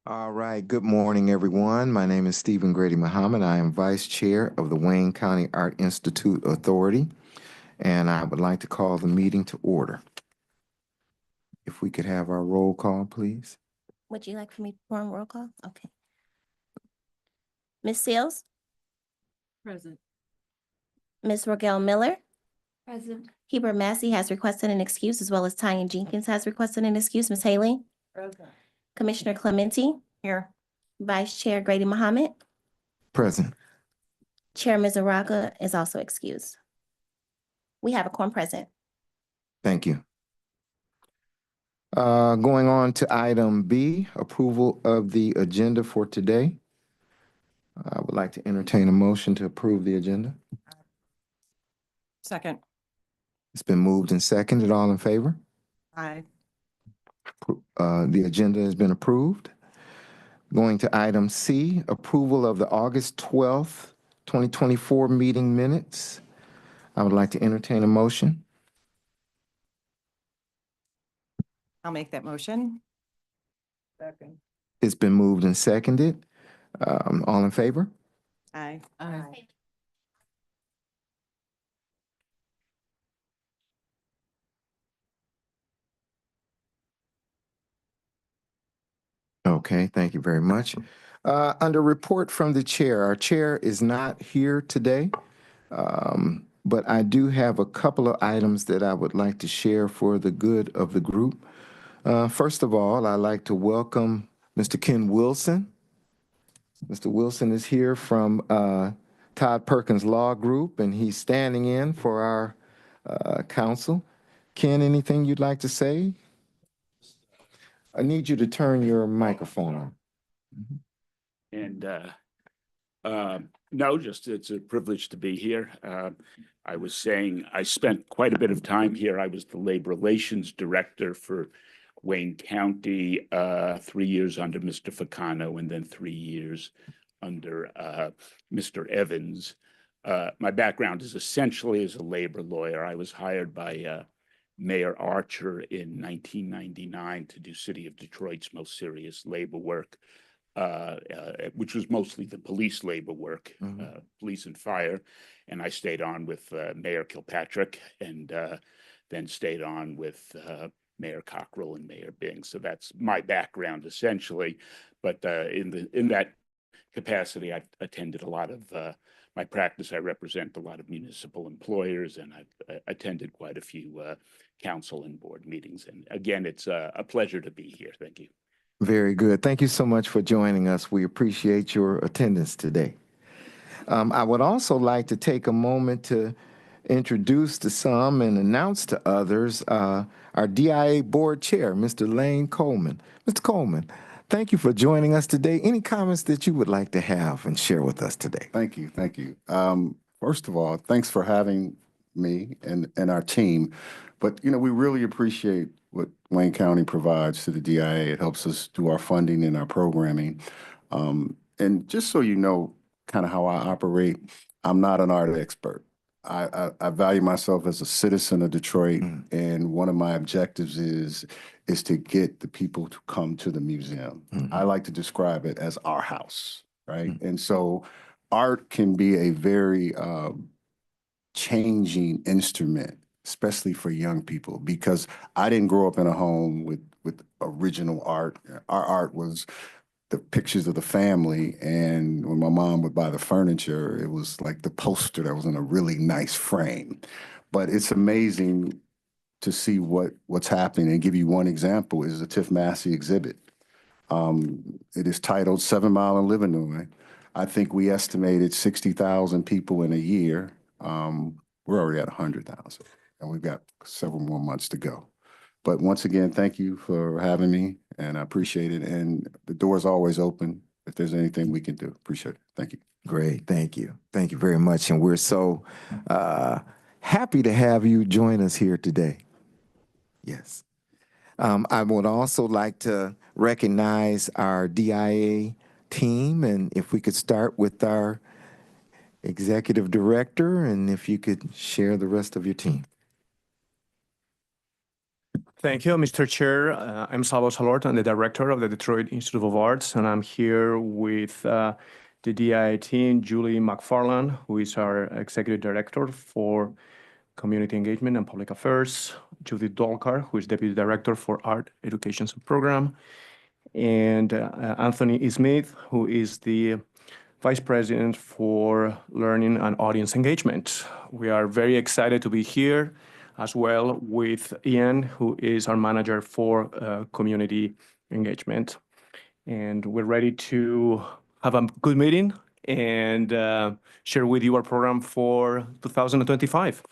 All right. Good morning, everyone. My name is Stephen Grady Muhammad. I am Vice Chair of the Wayne County Art Institute Authority, and I would like to call the meeting to order. If we could have our roll call, please. Would you like for me to perform roll call? Okay. Ms. Seals, Present. Ms. Rogel Miller, Present. Heber Massey has requested an excuse, as well as Tyan Jenkins has requested an excuse. Ms. Haley, Present. Commissioner Clementi, Here. Vice Chair Grady Muhammad, Present. Chair Mizraga is also excused. We have a quorum present. Thank you. Going on to item B, approval of the agenda for today. I would like to entertain a motion to approve the agenda. Second. It's been moved and seconded. All in favor? Aye. The agenda has been approved. Going to item C, approval of the August 12th, 2024 meeting minutes. I would like to entertain a motion. I'll make that motion. Second. It's been moved and seconded. All in favor? Aye. Aye. Okay, thank you very much. Under report from the chair, our chair is not here today, but I do have a couple of items that I would like to share for the good of the group. First of all, I'd like to welcome Mr. Ken Wilson. Mr. Wilson is here from Todd Perkins Law Group, and he's standing in for our counsel. Ken, anything you'd like to say? I need you to turn your microphone on. And no, just it's a privilege to be here. I was saying I spent quite a bit of time here. I was the Labor Relations Director for Wayne County, 3 years under Mr. Ficano, and then 3 years under Mr. Evans. My background is essentially as a labor lawyer. I was hired by Mayor Archer in 1999 to do City of Detroit's most serious labor work, which was mostly the police labor work, police and fire. And I stayed on with Mayor Kilpatrick, and then stayed on with Mayor Cockrell and Mayor Bing. So that's my background essentially. But in that capacity, I attended a lot of my practice. I represent a lot of municipal employers, and I've attended quite a few council and board meetings. And again, it's a pleasure to be here. Thank you. Very good. Thank you so much for joining us. We appreciate your attendance today. I would also like to take a moment to introduce to some and announce to others our DIA board chair, Mr. Lane Coleman. Mr. Coleman, thank you for joining us today. Any comments that you would like to have and share with us today? Thank you. Thank you. First of all, thanks for having me and our team. But, you know, we really appreciate what Wayne County provides to the DIA. It helps us do our funding and our programming. And just so you know kind of how I operate, I'm not an art expert. I value myself as a citizen of Detroit, and one of my objectives is to get the people to come to the museum. I like to describe it as our house, right? And so art can be a very changing instrument, especially for young people, because I didn't grow up in a home with original art. Our art was the pictures of the family, and when my mom would buy the furniture, it was like the poster that was in a really nice frame. But it's amazing to see what's happening. And give you one example is the Tiff Massey exhibit. It is titled 7 Mile in Livernois. I think we estimated 60,000 people in a year. We're already at 100,000, and we've got several more months to go. But once again, thank you for having me, and I appreciate it. And the door's always open if there's anything we can do. Appreciate it. Thank you. Great. Thank you. Thank you very much. And we're so happy to have you join us here today. Yes. I would also like to recognize our DIA team, and if we could start with our executive director, and if you could share the rest of your team. Thank you, Mr. Chair. I'm Salvo Salort. I'm the director of the Detroit Institute of Arts, and I'm here with the DI team, Julie McFarland, who is our executive director for community engagement and public affairs, Judith Dolkar, who is deputy director for art, education, and program, and Anthony Smith, who is the vice president for learning and audience engagement. We are very excited to be here, as well with Ian, who is our manager for community engagement. And we're ready to have a good meeting and share with you our program for 2025.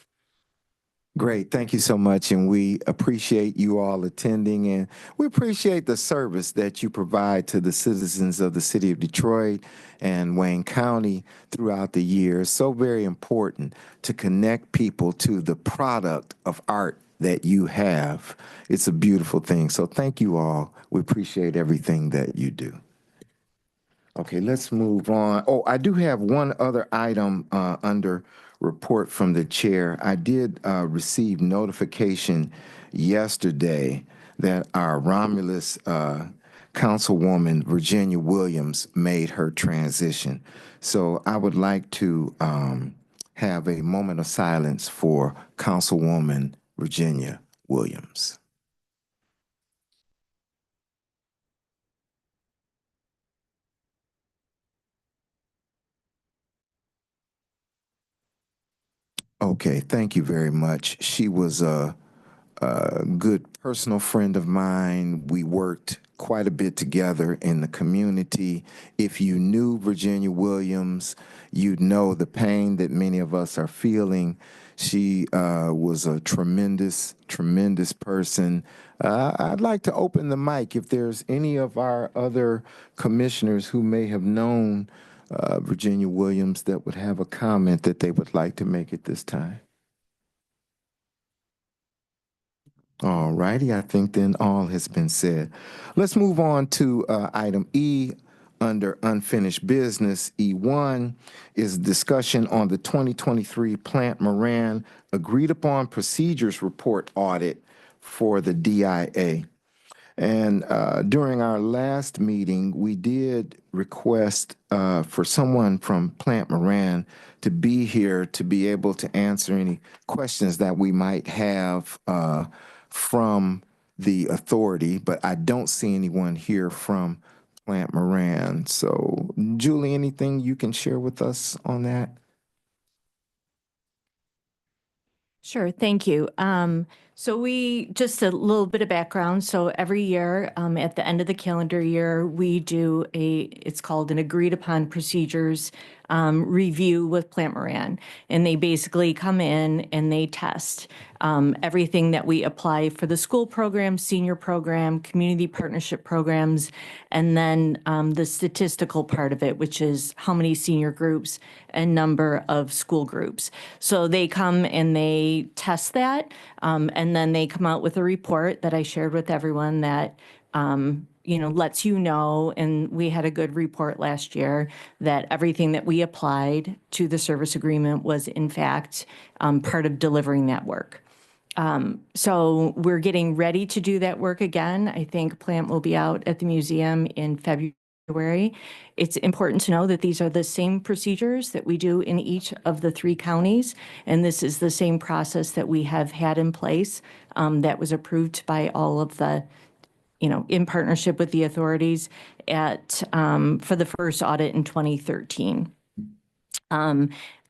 Great. Thank you so much. And we appreciate you all attending, and we appreciate the service that you provide to the citizens of the city of Detroit and Wayne County throughout the year. It's so very important to connect people to the product of art that you have. It's a beautiful thing. So thank you all. We appreciate everything that you do. Okay, let's move on. Oh, I do have one other item under report from the chair. I did receive notification yesterday that our Romulus Councilwoman Virginia Williams made her transition. So I would like to have a moment of silence for Councilwoman Virginia Williams. Okay, thank you very much. She was a good personal friend of mine. We worked quite a bit together in the community. If you knew Virginia Williams, you'd know the pain that many of us are feeling. She was a tremendous, tremendous person. I'd like to open the mic if there's any of our other commissioners who may have known Virginia Williams that would have a comment that they would like to make at this time. All righty, I think then all has been said. Let's move on to item E under unfinished business. E1 is discussion on the 2023 Plant Moran agreed upon procedures report audit for the DIA. And during our last meeting, we did request for someone from Plant Moran to be here to be able to answer any questions that we might have from the authority, but I don't see anyone here from Plant Moran. So, Julie, anything you can share with us on that? Sure, thank you. So we, just a little bit of background. So every year, at the end of the calendar year, we do it's called an agreed upon procedures review with Plant Moran. And they basically come in and they test everything that we apply for the school program, senior program, community partnership programs, and then the statistical part of it, which is how many senior groups and number of school groups. So they come and they test that, and then they come out with a report that I shared with everyone that lets you know, and we had a good report last year, that everything that we applied to the service agreement was in fact part of delivering that work. So we're getting ready to do that work again. I think Plant will be out at the museum in February. It's important to know that these are the same procedures that we do in each of the 3 counties, and this is the same process that we have had in place that was approved by all of the, in partnership with the authorities for the first audit in 2013.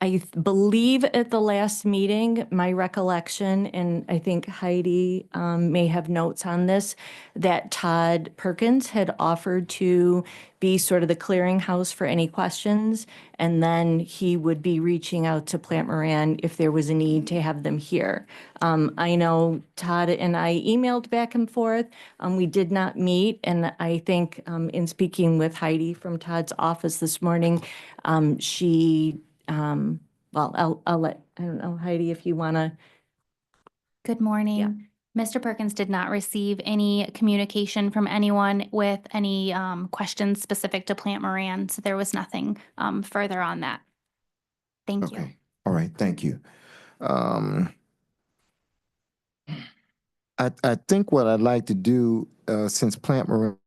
I believe at the last meeting, my recollection, and I think Heidi may have notes on this, that Todd Perkins had offered to be sort of the clearinghouse for any questions, and then he would be reaching out to Plant Moran if there was a need to have them here. I know Todd and I emailed back and forth. We did not meet, and I think in speaking with Heidi from Todd's office this morning, she well, I'll let, I don't know, Heidi, if you want to. Good morning. Mr. Perkins did not receive any communication from anyone with any questions specific to Plant Moran, so there was nothing further on that. Thank you. Okay. All right. Thank you. I think what I'd like to do, since Plant Moran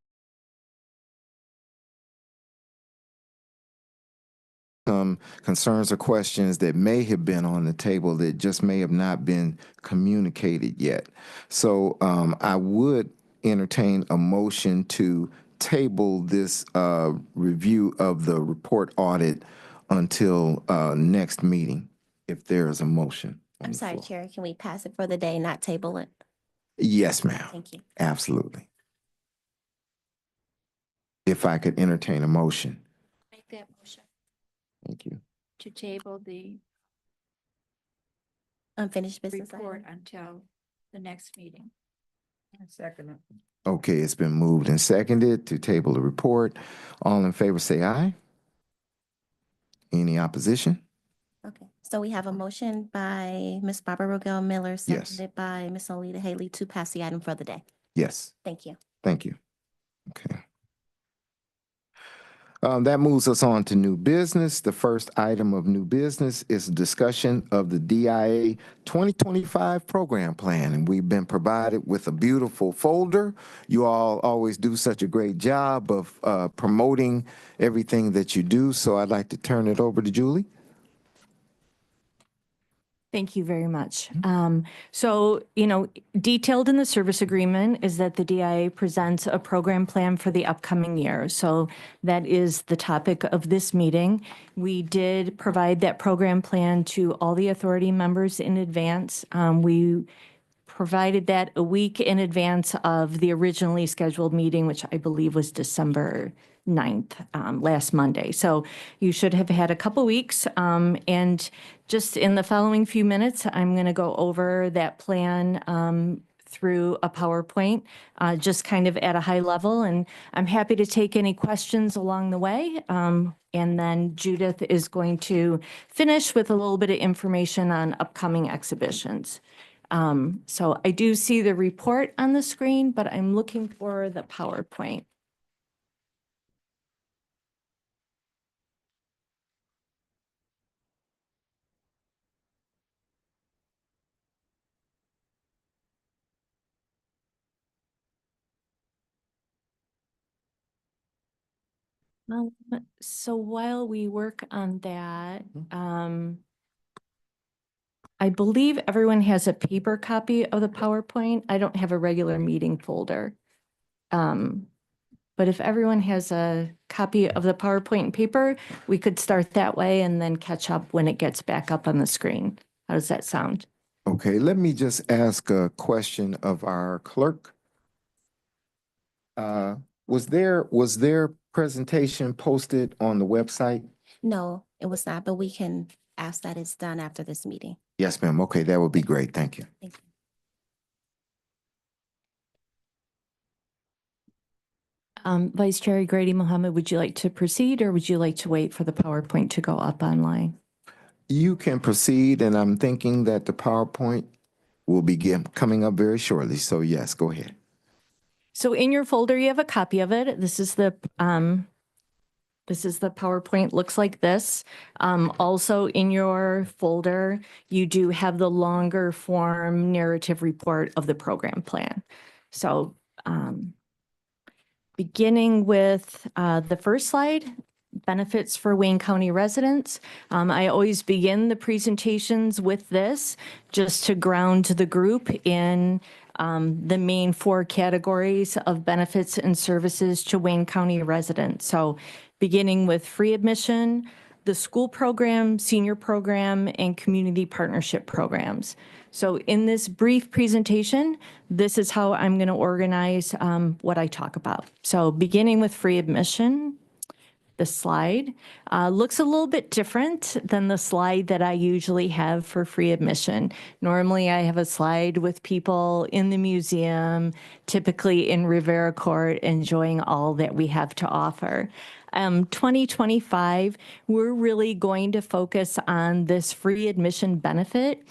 concerns or questions that may have been on the table that just may have not been communicated yet. So I would entertain a motion to table this review of the report audit until next meeting, if there is a motion. on I'm the sorry, floor. Chair, can we pass it for the day, not table it? Yes, ma'am. Thank you. Absolutely. If I could entertain a motion. Make that motion Thank you. to table the Unfinished business report item. until the next meeting. Second. Okay, it's been moved and seconded to table the report. All in favor, say aye. Any opposition? Okay, so we have a motion by Ms. Barbara Rogel Miller, Yes. seconded by Ms. Alita Haley to pass the item for the day. Yes, Thank you. thank you. Okay. That moves us on to new business. The first item of new business is discussion of the DIA 2025 program plan. And we've been provided with a beautiful folder. You all always do such a great job of promoting everything that you do. So I'd like to turn it over to Julie. Thank you very much. So, detailed in the service agreement is that the DIA presents a program plan for the upcoming year. So that is the topic of this meeting. We did provide that program plan to all the authority members in advance. We provided that a week in advance of the originally scheduled meeting, which I believe was December 9th, last Monday. So you should have had a couple weeks. And just in the following few minutes, I'm going to go over that plan through a PowerPoint, just kind of at a high level. And I'm happy to take any questions along the way. And then Judith is going to finish with a little bit of information on upcoming exhibitions. So I do see the report on the screen, but I'm looking for the PowerPoint. So while we work on that, I believe everyone has a paper copy of the PowerPoint. I don't have a regular meeting folder. But if everyone has a copy of the PowerPoint in paper, we could start that way and then catch up when it gets back up on the screen. How does that sound? Okay, let me just ask a question of our clerk. Was their presentation posted on the website? No, it was not, but we can ask that it's done after this meeting. Yes, ma'am. Okay, that would be great. Thank you. Thank you. Vice Chair Grady Mohammed, would you like to proceed or would you like to wait for the PowerPoint to go up online? You can proceed, and I'm thinking that the PowerPoint will be coming up very shortly. So yes, go ahead. So in your folder, you have a copy of it. This is the PowerPoint, looks like this. Also in your folder, you do have the longer form narrative report of the program plan. So beginning with the first slide, benefits for Wayne County residents. I always begin the presentations with this just to ground the group in the main 4 categories of benefits and services to Wayne County residents. So beginning with free admission, the school program, senior program, and community partnership programs. So in this brief presentation, this is how I'm going to organize what I talk about. So beginning with free admission, the slide looks a little bit different than the slide that I usually have for free admission. Normally, I have a slide with people in the museum, typically in Rivera Court, enjoying all that we have to offer. 2025, we're really going to focus on this free admission benefit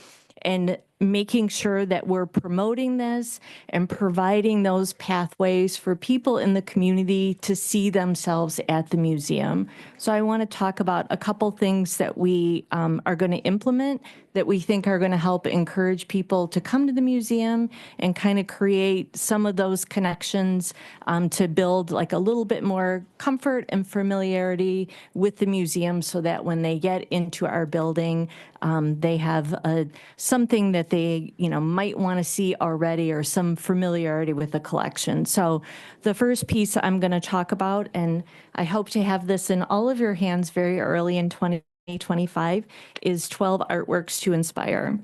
and making sure that we're promoting this and providing those pathways for people in the community to see themselves at the museum. So I want to talk about a couple things that we are going to implement that we think are going to help encourage people to come to the museum and kind of create some of those connections to build like a little bit more comfort and familiarity with the museum so that when they get into our building, they have something that they, might want to see already or some familiarity with the collection. So the first piece I'm going to talk about, and I hope to have this in all of your hands very early in 2025, is 12 Artworks to Inspire.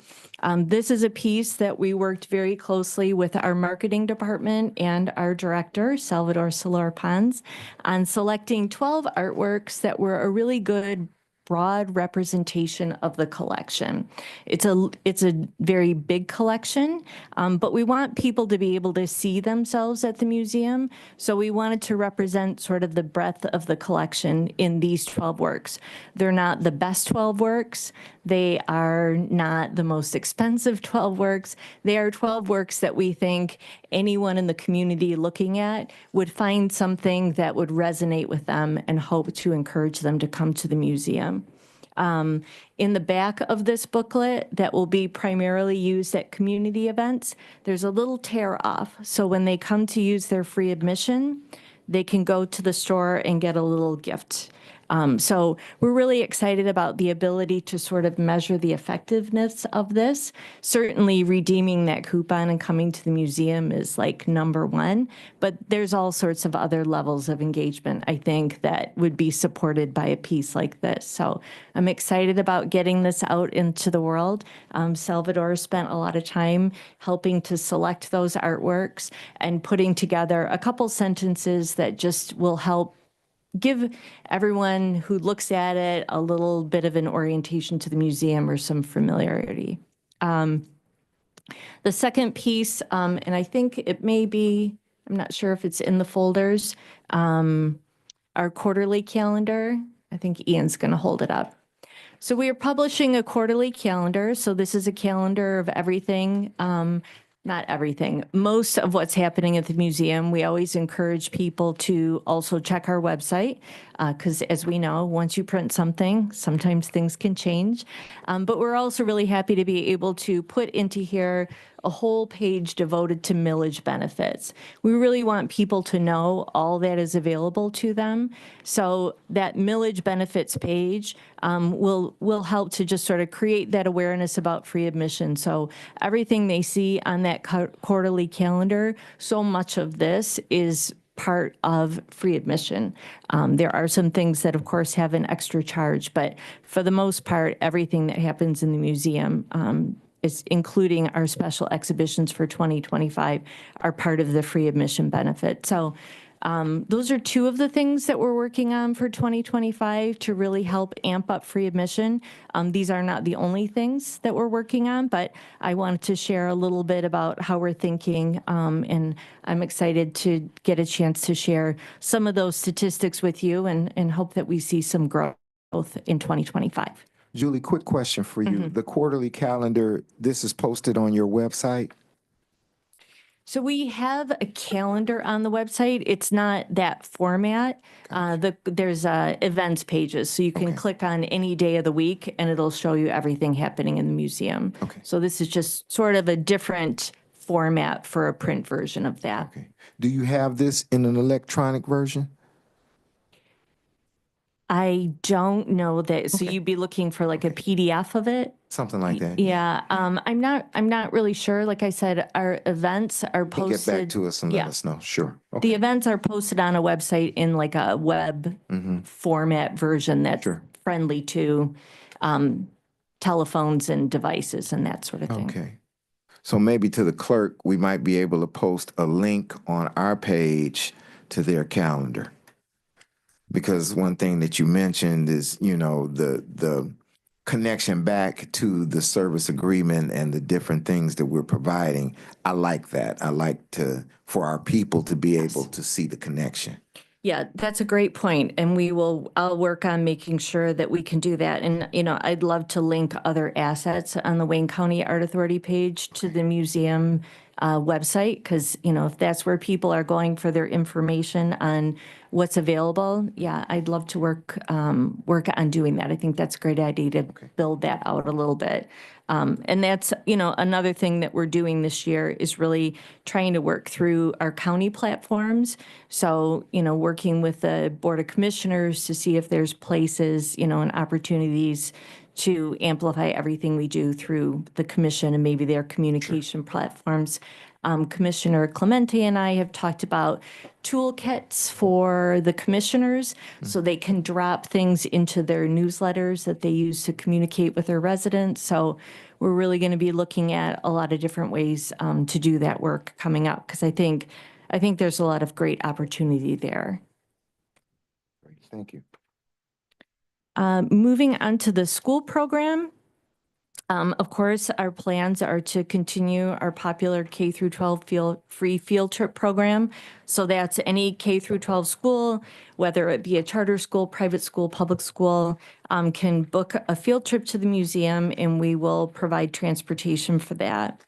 This is a piece that we worked very closely with our marketing department and our director, Salvador Solar Pons, on selecting 12 artworks that were a really good broad representation of the collection. It's a very big collection, but we want people to be able to see themselves at the museum. So we wanted to represent sort of the breadth of the collection in these 12 works. They're not the best 12 works. They are not the most expensive 12 works. They are 12 works that we think anyone in the community looking at would find something that would resonate with them and hope to encourage them to come to the museum. In the back of this booklet that will be primarily used at community events, there's a little tear off. So when they come to use their free admission, they can go to the store and get a little gift. So we're really excited about the ability to sort of measure the effectiveness of this. Certainly redeeming that coupon and coming to the museum is like number one, but there's all sorts of other levels of engagement, I think, that would be supported by a piece like this. So I'm excited about getting this out into the world. Salvador spent a lot of time helping to select those artworks and putting together a couple sentences that just will help give everyone who looks at it a little bit of an orientation to the museum or some familiarity. The second piece, and I think it may be, I'm not sure if it's in the folders, our quarterly calendar. I think Ian's going to hold it up. So we are publishing a quarterly calendar. So this is a calendar of everything. Not everything, most of what's happening at the museum. We always encourage people to also check our website because as we know, once you print something, sometimes things can change. But we're also really happy to be able to put into here a whole page devoted to millage benefits. We really want people to know all that is available to them. So that millage benefits page will help to just sort of create that awareness about free admission. So everything they see on that quarterly calendar, so much of this is part of free admission. There are some things that, of course, have an extra charge, but for the most part, everything that happens in the museum is including our special exhibitions for 2025 are part of the free admission benefit. So those are two of the things that we're working on for 2025 to really help amp up free admission. These are not the only things that we're working on, but I wanted to share a little bit about how we're thinking, and I'm excited to get a chance to share some of those statistics with you and hope that we see some growth in 2025. Julie, quick question for you. The quarterly calendar, this is posted on your website? So we have a calendar on the website. It's not that format. There's events pages, so you can click on any day of the week and it'll show you everything happening in the museum. Okay. So this is just sort of a different format for a print version of that. Okay. Do you have this in an electronic version? I don't know that. So you'd be looking for like a PDF of it? Something like that? Yeah, I'm not really sure. Like I said, our events are You can posted. get back to us and let yeah. us know. Sure. The Okay. events are posted on a website in like a web format version that's Sure. friendly to telephones and devices and that sort of thing. Okay. So maybe to the clerk, we might be able to post a link on our page to their calendar. Because one thing that you mentioned is, the connection back to the service agreement and the different things that we're providing. I like that. I like for our people to be able to see the connection. Yeah, that's a great point. And I'll work on making sure that we can do that. And, I'd love to link other assets on the Wayne County Art Authority page to the museum website, because, if that's where people are going for their information on what's available, yeah, I'd love to work on doing that. I think that's a great idea to build that out a little bit. And that's, another thing that we're doing this year is really trying to work through our county platforms. So, working with the Board of Commissioners to see if there's places, and opportunities to amplify everything we do through the commission and maybe their communication platforms. Commissioner Clemente and I have talked about toolkits for the commissioners so they can drop things into their newsletters that they use to communicate with their residents. So we're really going to be looking at a lot of different ways to do that work coming up, because I think there's a lot of great opportunity there. Great, thank you. Moving on to the school program. Of course, our plans are to continue our popular K through 12 free field trip program. So that's any K through 12 school, whether it be a charter school, private school, public school, can book a field trip to the museum, and we will provide transportation for that.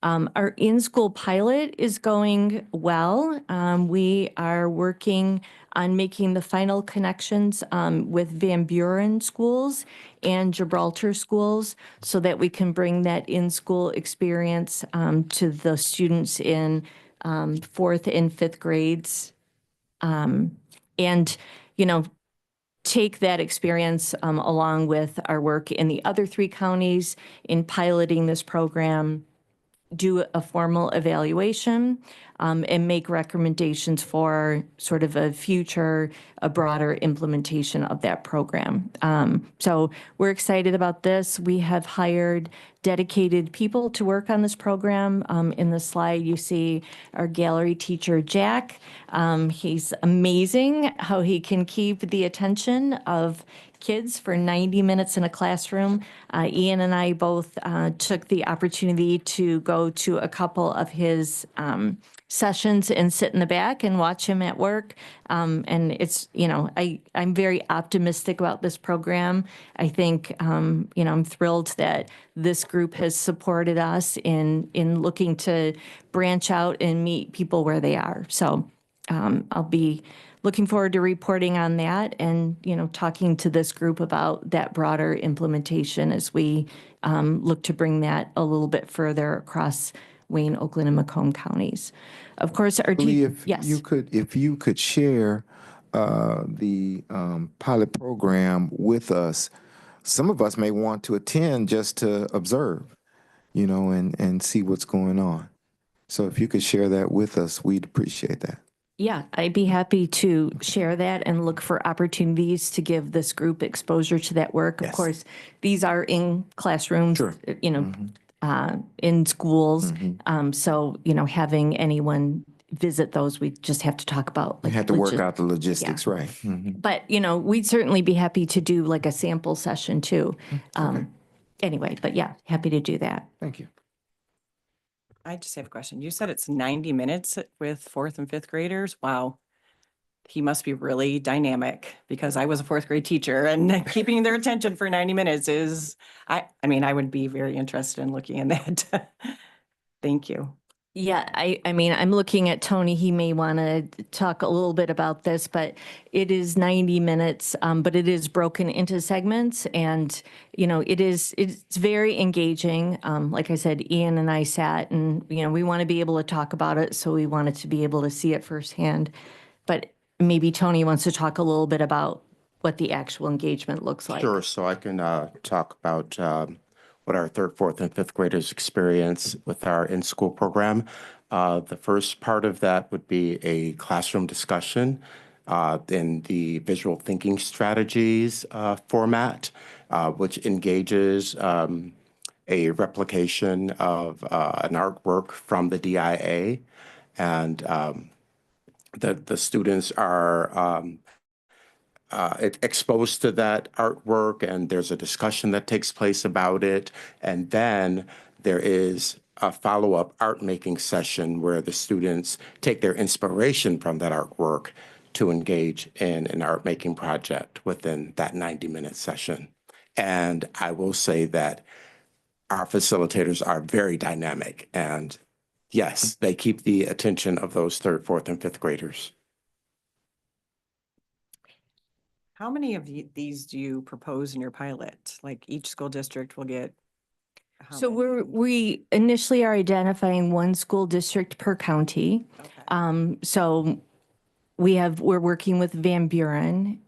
Our in-school pilot is going well. We are working on making the final connections with Van Buren schools and Gibraltar schools so that we can bring that in-school experience to the students in 4th and 5th grades. And, take that experience along with our work in the other 3 counties in piloting this program, do a formal evaluation, and make recommendations for sort of a broader implementation of that program. So we're excited about this. We have hired dedicated people to work on this program. In the slide, you see our gallery teacher, Jack. He's amazing how he can keep the attention of kids for 90 minutes in a classroom. Ian and I both took the opportunity to go to a couple of his sessions and sit in the back and watch him at work. And it's, I'm very optimistic about this program. I think, I'm thrilled that this group has supported us in looking to branch out and meet people where they are. So I'll be looking forward to reporting on that and, talking to this group about that broader implementation as we look to bring that a little bit further across Wayne, Oakland, and Macomb counties. Of course, our yes. If you could share the pilot program with us, some of us may want to attend just to observe, and see what's going on. So if you could share that with us, we'd appreciate that. Yeah, I'd be happy to share that and look for opportunities to give this group exposure to that work. Yes. Of course, these are in classrooms, Sure. In schools. So, having anyone visit those, we just have to talk about. We had to work out the logistics, right? But, we'd certainly be happy to do like a sample session too. Anyway, but yeah, happy to do that. Thank you. I just have a question. You said it's 90 minutes with 4th and 5th graders. Wow. He must be really dynamic, because I was a 4th grade teacher, and keeping their attention for 90 minutes is, I would be very interested in looking at that. Thank you. Yeah, I'm looking at Tony. He may want to talk a little bit about this, but it is 90 minutes, but it is broken into segments, and, it's very engaging. Like I said, Ian and I sat and, we want to be able to talk about it, so we wanted to be able to see it firsthand. But maybe Tony wants to talk a little bit about what the actual engagement looks like. Sure, so I can talk about what our 3rd, 4th, and 5th graders experience with our in-school program. The first part of that would be a classroom discussion in the visual thinking strategies format, which engages a replication of an artwork from the DIA. And the students are exposed to that artwork, and there's a discussion that takes place about it. And then there is a follow-up art making session where the students take their inspiration from that artwork to engage in an art making project within that 90-minute session. And I will say that our facilitators are very dynamic, and Yes, they keep the attention of those third, fourth, and fifth graders. How many of these do you propose in your pilot? Like each school district will get? how So many? we initially are identifying one school district per county. Okay. So we're working with Van Buren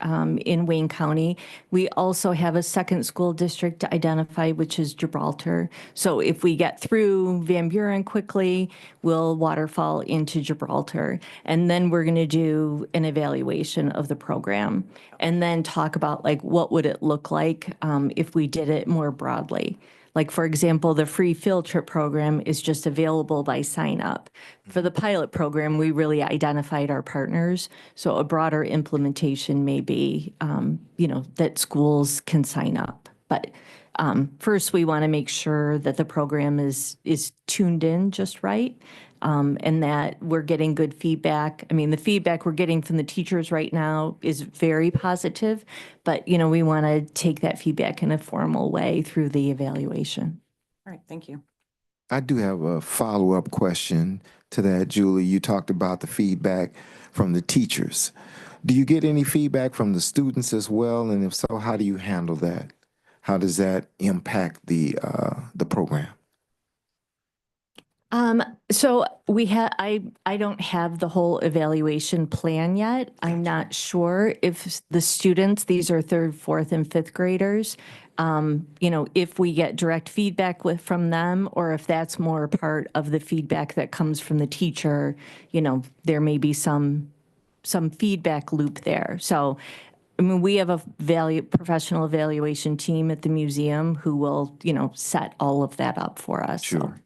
in Wayne County. We also have a second school district identified, which is Gibraltar. So if we get through Van Buren quickly, we'll waterfall into Gibraltar. And then we're going to do an evaluation of the program and then talk about like what would it look like if we did it more broadly. Like, for example, the free field trip program is just available by sign up. For the pilot program, we really identified our partners. So a broader implementation may be, that schools can sign up. But first, we want to make sure that the program is tuned in just right. And that we're getting good feedback. I mean, the feedback we're getting from the teachers right now is very positive, but, we want to take that feedback in a formal way through the evaluation. All right, thank you. I do have a follow-up question to that, Julie. You talked about the feedback from the teachers. Do you get any feedback from the students as well? And if so, how do you handle that? How does that impact the program? So I don't have the whole evaluation plan yet. I'm not sure if the students, these are third, fourth, and fifth graders, if we get direct feedback from them, or if that's more part of the feedback that comes from the teacher, there may be some feedback loop there. So, I mean, we have a professional evaluation team at the museum who will, set all of that up for us. So. Sure.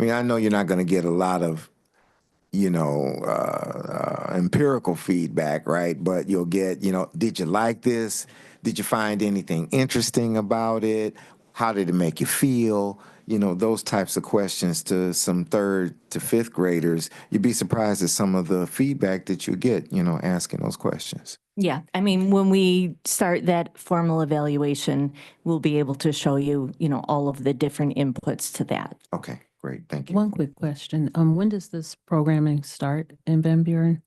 I mean, I know you're not going to get a lot of, empirical feedback, right? But you'll get, did you like this? Did you find anything interesting about it? How did it make you feel? Those types of questions to some third to fifth graders. You'd be surprised at some of the feedback that you get, asking those questions. Yeah, I mean, when we start that formal evaluation, we'll be able to show you, all of the different inputs to that. Okay, great. Thank you. One quick question. When does this programming start in Van Buren?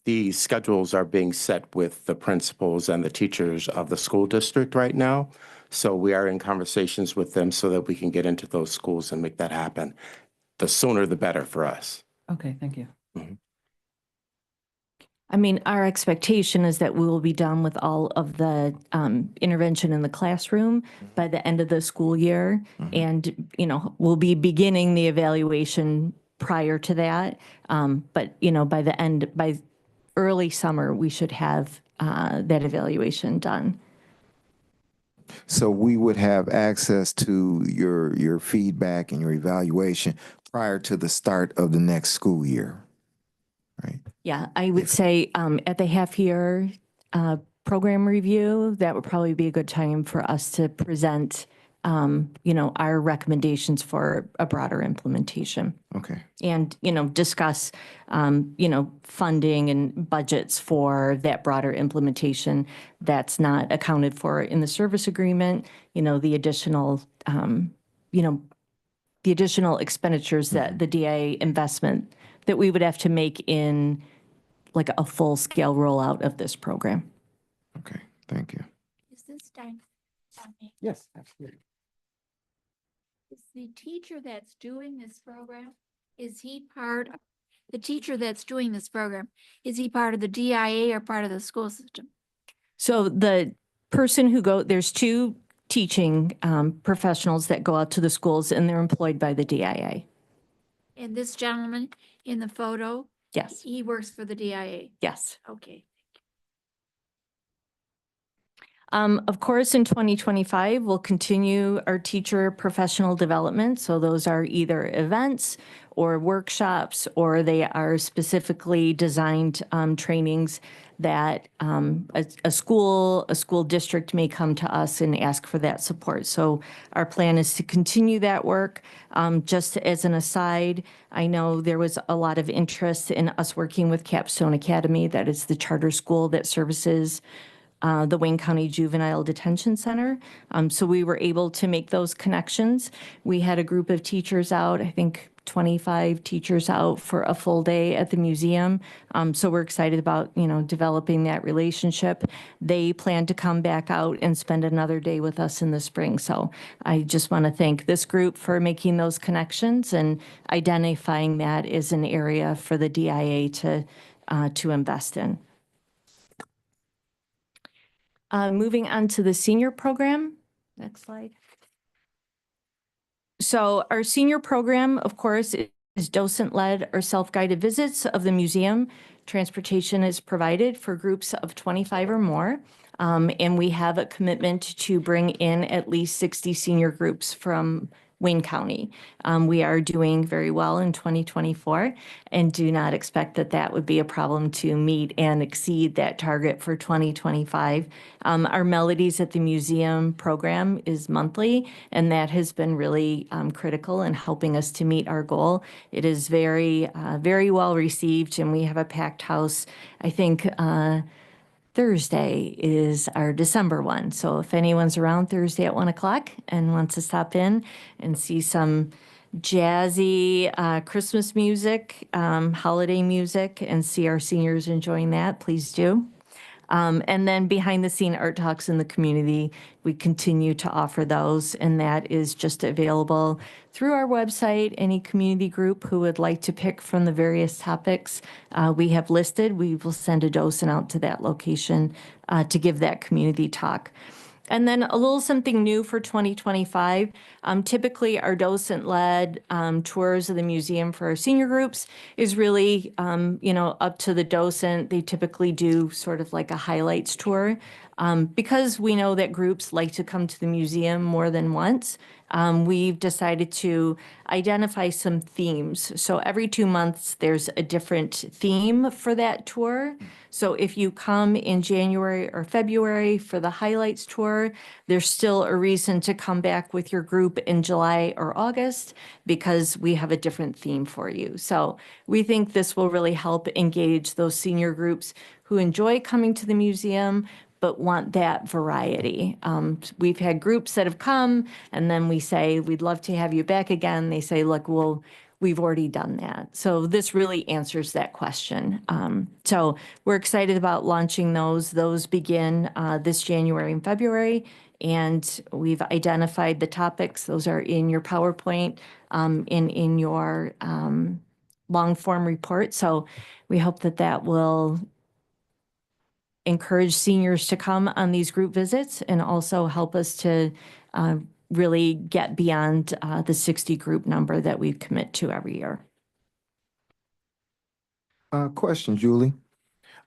The schedules are being set with the principals and the teachers of the school district right now. So we are in conversations with them so that we can get into those schools and make that happen. The sooner, the better for us. Okay, thank you. I mean, our expectation is that we will be done with all of the intervention in the classroom by the end of the school year. And, we'll be beginning the evaluation prior to that. But, by early summer, we should have that evaluation done. So we would have access to your feedback and your evaluation prior to the start of the next school year, right? Yeah, I would say at the half-year program review, that would probably be a good time for us to present, our recommendations for a broader implementation. Okay. And, discuss, funding and budgets for that broader implementation that's not accounted for in the service agreement, the additional, expenditures that the DIA investment that we would have to make in like a full-scale rollout of this program. Okay, thank you. Is this time? Yes, absolutely. Is the teacher that's doing this program, is he part, the teacher that's doing this program, is he part of the DIA or part of the school system? So the person there's two teaching professionals that go out to the schools and they're employed by the DIA. And this gentleman in the photo, Yes, he works for the DIA. yes. Okay. Of course, in 2025, we'll continue our teacher professional development. So those are either events or workshops, or they are specifically designed trainings that a school district may come to us and ask for that support. So our plan is to continue that work. Just as an aside, I know there was a lot of interest in us working with Capstone Academy. That is the charter school that services the Wayne County Juvenile Detention Center. So we were able to make those connections. We had a group of teachers out, I think 25 teachers out for a full day at the museum. So we're excited about, developing that relationship. They plan to come back out and spend another day with us in the spring. So I just want to thank this group for making those connections and identifying that as an area for the DIA to invest in. Moving on to the senior program. Next slide. So our senior program, of course, is docent-led or self-guided visits of the museum. Transportation is provided for groups of 25 or more. And we have a commitment to bring in at least 60 senior groups from Wayne County. We are doing very well in 2024 and do not expect that that would be a problem to meet and exceed that target for 2025. Our Melodies at the Museum program is monthly, and that has been really critical in helping us to meet our goal. It is very, very well received, and we have a packed house. I think Thursday is our December one. So if anyone's around Thursday at 1 o'clock and wants to stop in and see some jazzy Christmas music, holiday music, and see our seniors enjoying that, please do. And then behind the scene art talks in the community, we continue to offer those, and that is just available through our website. Any community group who would like to pick from the various topics we have listed, we will send a docent out to that location to give that community talk. And then a little something new for 2025. Typically, our docent-led tours of the museum for our senior groups is really, up to the docent. They typically do sort of like a highlights tour. Because we know that groups like to come to the museum more than once, we've decided to identify some themes. So every 2 months, there's a different theme for that tour. So if you come in January or February for the highlights tour, there's still a reason to come back with your group in July or August because we have a different theme for you. So we think this will really help engage those senior groups who enjoy coming to the museum but want that variety. We've had groups that have come and then we say, we'd love to have you back again. They say, look, we've already done that. So this really answers that question. So we're excited about launching those. Those begin this January and February, and we've identified the topics. Those are in your PowerPoint, in your long form report. So we hope that that will encourage seniors to come on these group visits and also help us to really get beyond the 60 group number that we commit to every year. Question, Julie.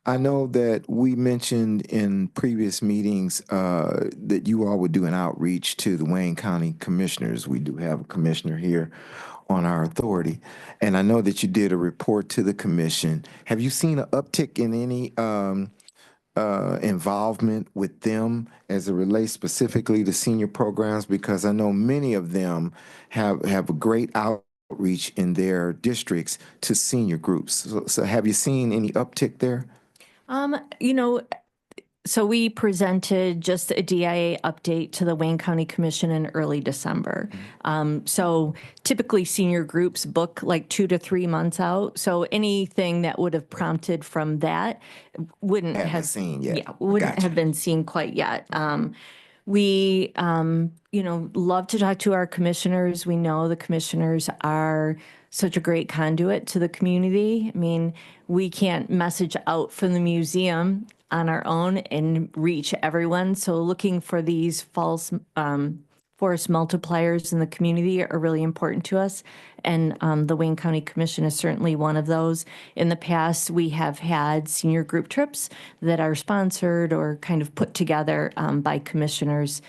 I know that we mentioned in previous meetings that you all would do an outreach to the Wayne County commissioners. We do have a commissioner here on our authority. And I know that you did a report to the commission. Have you seen an uptick in any involvement with them as it relates specifically to senior programs? Because I know many of them have a great outreach in their districts to senior groups. So have you seen any uptick there? So we presented just a DIA update to the Wayne County Commission in early December. So typically senior groups book like 2 to 3 months out. So anything that would have prompted from that wouldn't have seen yet. Yeah, wouldn't have been seen quite yet. We, love to talk to our commissioners. We know the commissioners are such a great conduit to the community. I mean, we can't message out from the museum on our own and reach everyone. So looking for these false force multipliers in the community are really important to us. And the Wayne County Commission is certainly one of those. In the past, we have had senior group trips that are sponsored or kind of put together by commissioners.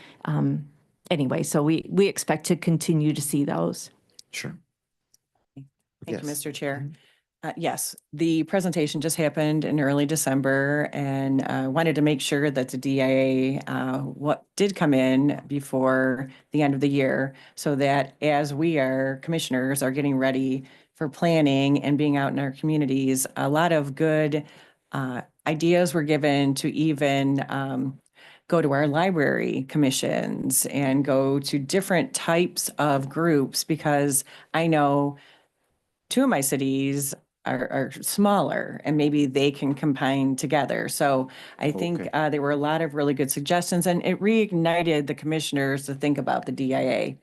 Anyway, so we expect to continue to see those. Sure. Thank you, Yes. Mr. Chair. Yes, the presentation just happened in early December, and wanted to make sure that the DIA what did come in before the end of the year, so that as we are commissioners are getting ready for planning and being out in our communities, a lot of good ideas were given to even go to our library commissions and go to different types of groups, because I know two of my cities are smaller and maybe they can combine together. So I think Okay. there were a lot of really good suggestions, and it reignited the commissioners to think about the DIA.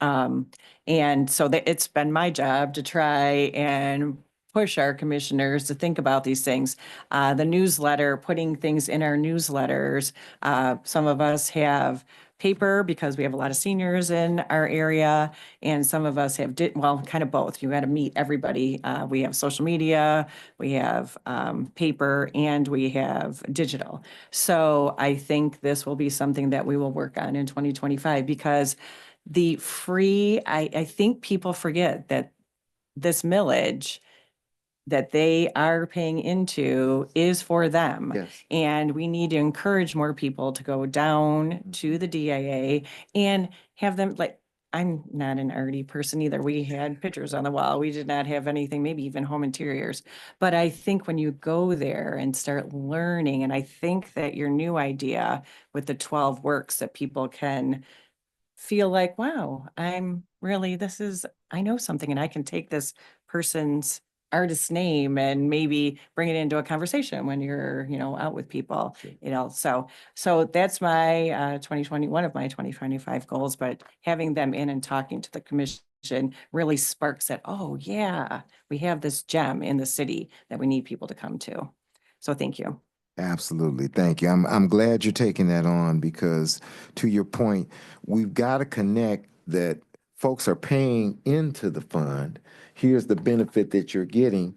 And so that it's been my job to try and push our commissioners to think about these things. The newsletter, putting things in our newsletters. Some of us have paper because we have a lot of seniors in our area, and some of us have, well, kind of both. You got to meet everybody. We have social media, we have paper, and we have digital. So I think this will be something that we will work on in 2025, because the free, I think people forget that this millage that they are paying into is for them. Yes. And we need to encourage more people to go down to the DIA and have them, like, I'm not an arty person either. We had pictures on the wall. We did not have anything, maybe even home interiors. But I think when you go there and start learning, and I think that your new idea with the 12 works that people can feel like, wow, I'm really, I know something, and I can take this person's artist name and maybe bring it into a conversation when you're, out with people, so that's my 2021 of my 2025 goals, but having them in and talking to the commission really sparks that, oh yeah, we have this gem in the city that we need people to come to. So thank you. Absolutely. Thank you. I'm glad you're taking that on, because to your point, we've got to connect that folks are paying into the fund. Here's the benefit that you're getting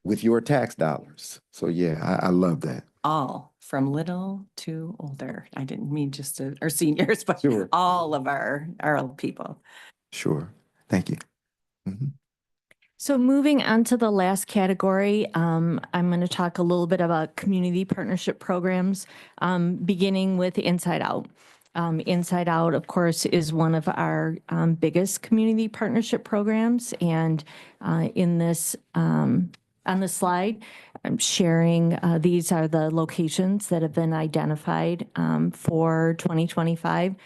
with your tax dollars. So yeah, I love that. All, from little to older. I didn't mean just our seniors, but Sure. all of our people. Sure. Thank you. Mhm. So moving on to the last category, I'm going to talk a little bit about community partnership programs, beginning with Inside Out. Inside Out, of course, is one of our biggest community partnership programs. And in this, on the slide, I'm sharing, these are the locations that have been identified for 2025.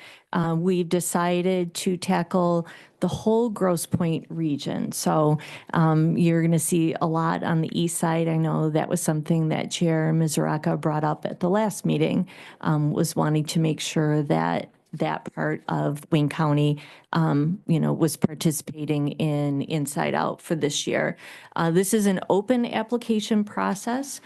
We've decided to tackle the whole Grosse Pointe region. So you're going to see a lot on the east side. I know that was something that Chair Mizuraka brought up at the last meeting, was wanting to make sure that that part of Wayne County, was participating in Inside Out for this year. This is an open application process.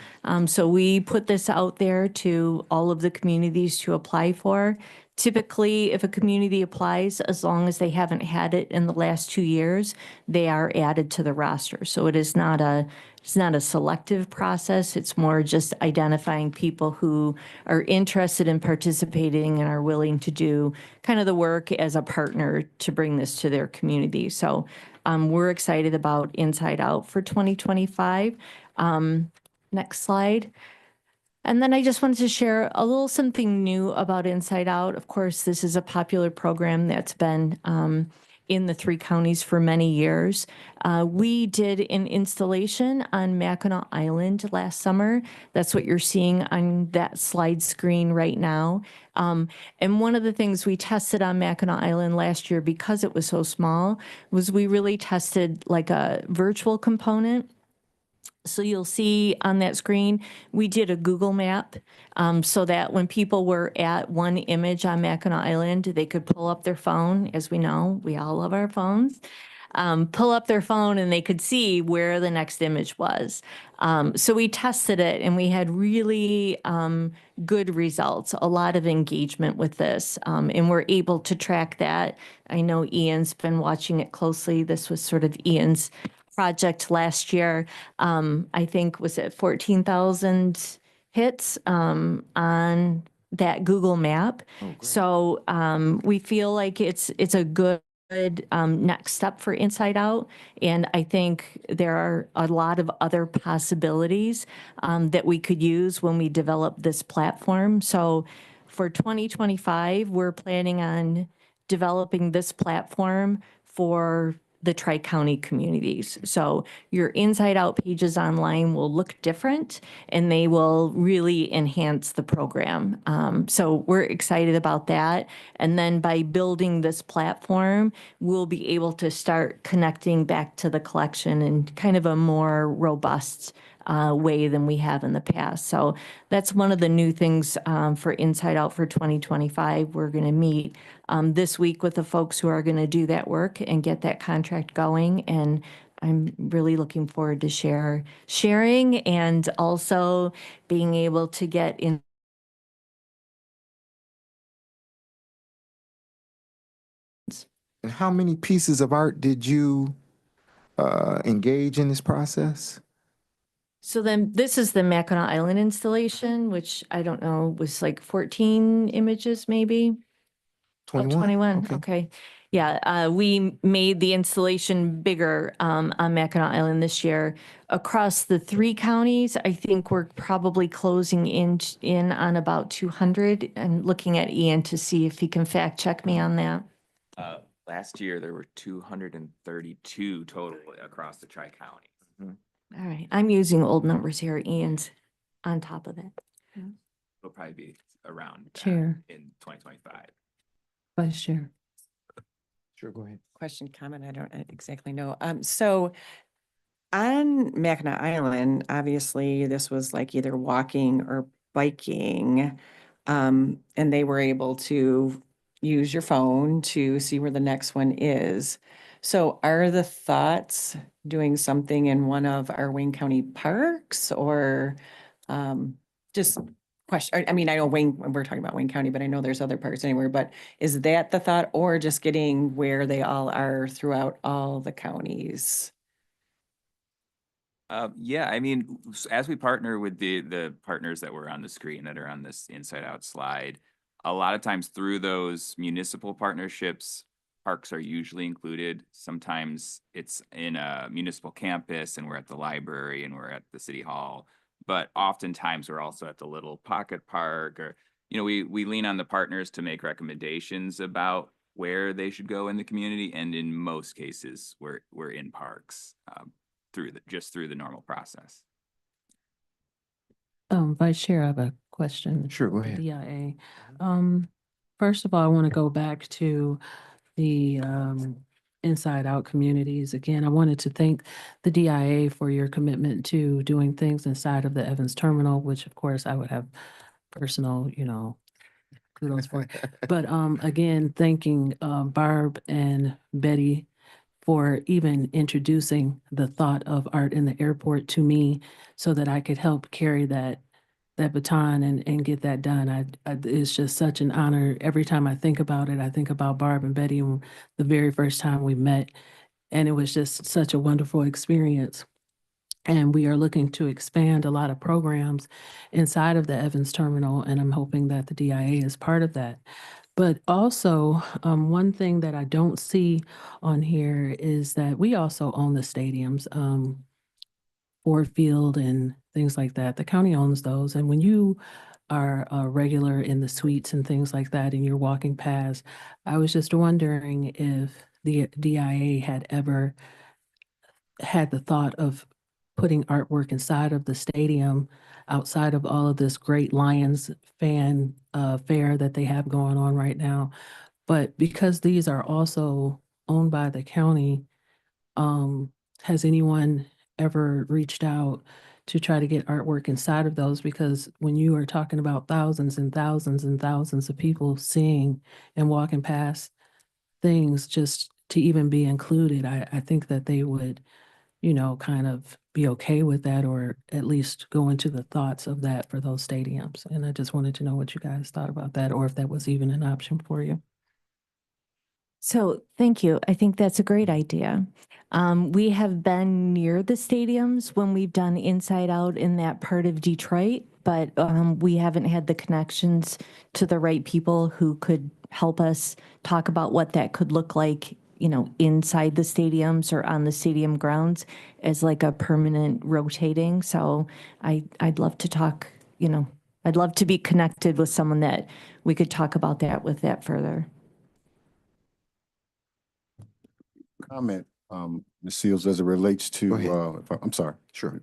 So we put this out there to all of the communities to apply for. Typically, if a community applies, as long as they haven't had it in the last 2 years, they are added to the roster. So it's not a selective process. It's more just identifying people who are interested in participating and are willing to do kind of the work as a partner to bring this to their community. So we're excited about Inside Out for 2025. Next slide. And then I just wanted to share a little something new about Inside Out. Of course, this is a popular program that's been in the 3 counties for many years. We did an installation on Mackinac Island last summer. That's what you're seeing on that slide screen right now. And one of the things we tested on Mackinac Island last year, because it was so small, was we really tested like a virtual component. So you'll see on that screen, we did a Google map so that when people were at one image on Mackinac Island, they could pull up their phone. As we know, we all love our phones. Pull up their phone and they could see where the next image was. So we tested it and we had really good results, a lot of engagement with this. And we're able to track that. I know Ian's been watching it closely. This was sort of Ian's project last year. I think, was it 14,000 hits on that Google map. So we feel like it's a good next step for Inside Out. And I think there are a lot of other possibilities that we could use when we develop this platform. So for 2025, we're planning on developing this platform for the Tri-County communities. So your Inside Out pages online will look different and they will really enhance the program. So we're excited about that. And then by building this platform, we'll be able to start connecting back to the collection in kind of a more robust way than we have in the past. So that's one of the new things for Inside Out for 2025. We're going to meet this week with the folks who are going to do that work and get that contract going. And I'm really looking forward to sharing and also being able to get in. And how many pieces of art did you engage in this process? So then this is the Mackinac Island installation, which I don't know, was like 14 images maybe? 21? 21, Okay. okay. Yeah, we made the installation bigger on Mackinac Island this year. Across the 3 counties, I think we're probably closing in on about 200. I'm looking at Ian to see if he can fact check me on that. Last year, there were 232 total across the Tri-County. All right, I'm using old numbers here. Ian's on top of that. It'll probably be around that Chair. in 2025. Vice Chair. Sure, go ahead. Question, comment, I don't exactly know. So on Mackinac Island, obviously this was like either walking or biking. And they were able to use your phone to see where the next one is. So are the thoughts doing something in one of our Wayne County parks or just question? I mean, I know we're talking about Wayne County, but I know there's other parks anywhere, but is that the thought or just getting where they all are throughout all the counties? Yeah, I mean, as we partner with the partners that were on the screen that are on this Inside Out slide, a lot of times through those municipal partnerships, parks are usually included. Sometimes it's in a municipal campus and we're at the library and we're at the city hall, but oftentimes we're also at the little pocket park or, we lean on the partners to make recommendations about where they should go in the community. And in most cases, we're in parks through the normal process. Vice Chair, I have a question. Sure, go for ahead. DIA. First of all, I want to go back to the Inside Out communities. Again, I wanted to thank the DIA for your commitment to doing things inside of the Evans Terminal, which of course I would have personal, kudos for. But again, thanking Barb and Betty for even introducing the thought of art in the airport to me so that I could help carry that baton and get that done. It's just such an honor. Every time I think about it, I think about Barb and Betty the very first time we met. And it was just such a wonderful experience. And we are looking to expand a lot of programs inside of the Evans Terminal, and I'm hoping that the DIA is part of that. But also, one thing that I don't see on here is that we also own the stadiums, Ford Field and things like that. The county owns those. And when you are a regular in the suites and things like that, and you're walking past, I was just wondering if the DIA had ever had the thought of putting artwork inside of the stadium outside of all of this great Lions fan fair that they have going on right now. But because these are also owned by the county, has anyone ever reached out to try to get artwork inside of those? Because when you are talking about thousands and thousands and thousands of people seeing and walking past things just to even be included, I think that they would, kind of be okay with that, or at least go into the thoughts of that for those stadiums. And I just wanted to know what you guys thought about that, or if that was even an option for you. So thank you. I think that's a great idea. We have been near the stadiums when we've done Inside Out in that part of Detroit, but we haven't had the connections to the right people who could help us talk about what that could look like, inside the stadiums or on the stadium grounds as like a permanent rotating. So I'd love to talk, I'd love to be connected with someone that we could talk about that with that further. Comment. Ms. Seals, as it relates to, Go ahead. I'm sorry. Sure.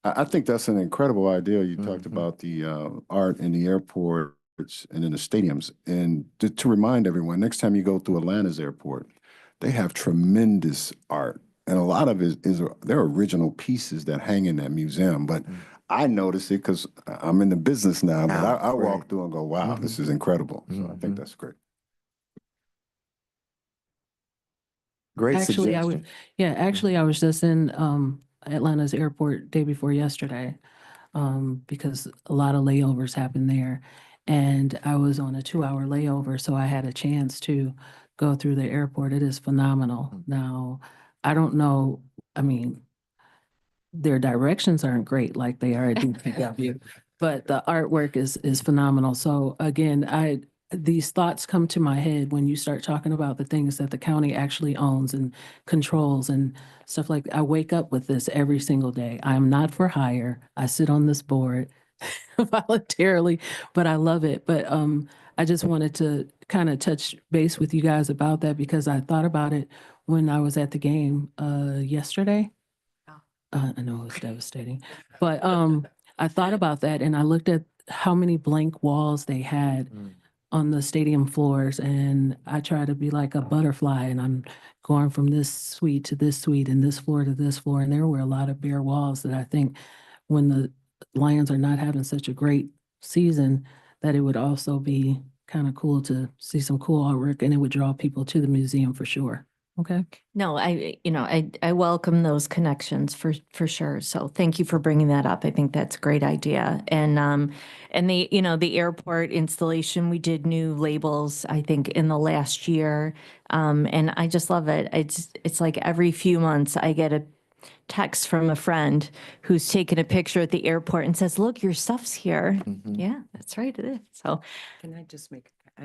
I think that's an incredible idea. You talked Mhm. about the art in the airports and in the stadiums. And to remind everyone, next time you go through Atlanta's airport, they have tremendous art. And a lot of it is their original pieces that hang in that museum. But I notice it because I'm in the business now, but I Right. walk through and go, wow, this is incredible. So I think that's great. Great Actually, suggestion. I was just in Atlanta's airport day before yesterday because a lot of layovers happen there. And I was on a 2-hour layover, so I had a chance to go through the airport. It is phenomenal. Now, I don't know, I mean, their directions aren't great like they are at DPW, but the artwork is phenomenal. So again, these thoughts come to my head when you start talking about the things that the county actually owns and controls and stuff like, I wake up with this every single day. I am not for hire. I sit on this board voluntarily, but I love it. But I just wanted to kind of touch base with you guys about that because I thought about it when I was at the game yesterday. I know it was devastating, but I thought about that and I looked at how many blank walls they had on the stadium floors, and I try to be like a butterfly, and I'm going from this suite to this suite and this floor to this floor, and there were a lot of bare walls that I think when the Lions are not having such a great season, that it would also be kind of cool to see some cool artwork, and it would draw people to the museum for sure. Okay. No, I welcome those connections for sure. So thank you for bringing that up. I think that's a great idea. And the airport installation, we did new labels, I think, in the last year. And I just love it. It's like every few months I get a text from a friend who's taken a picture at the airport and says, "Look, your stuff's here." Yeah, that's right. It is. So Can I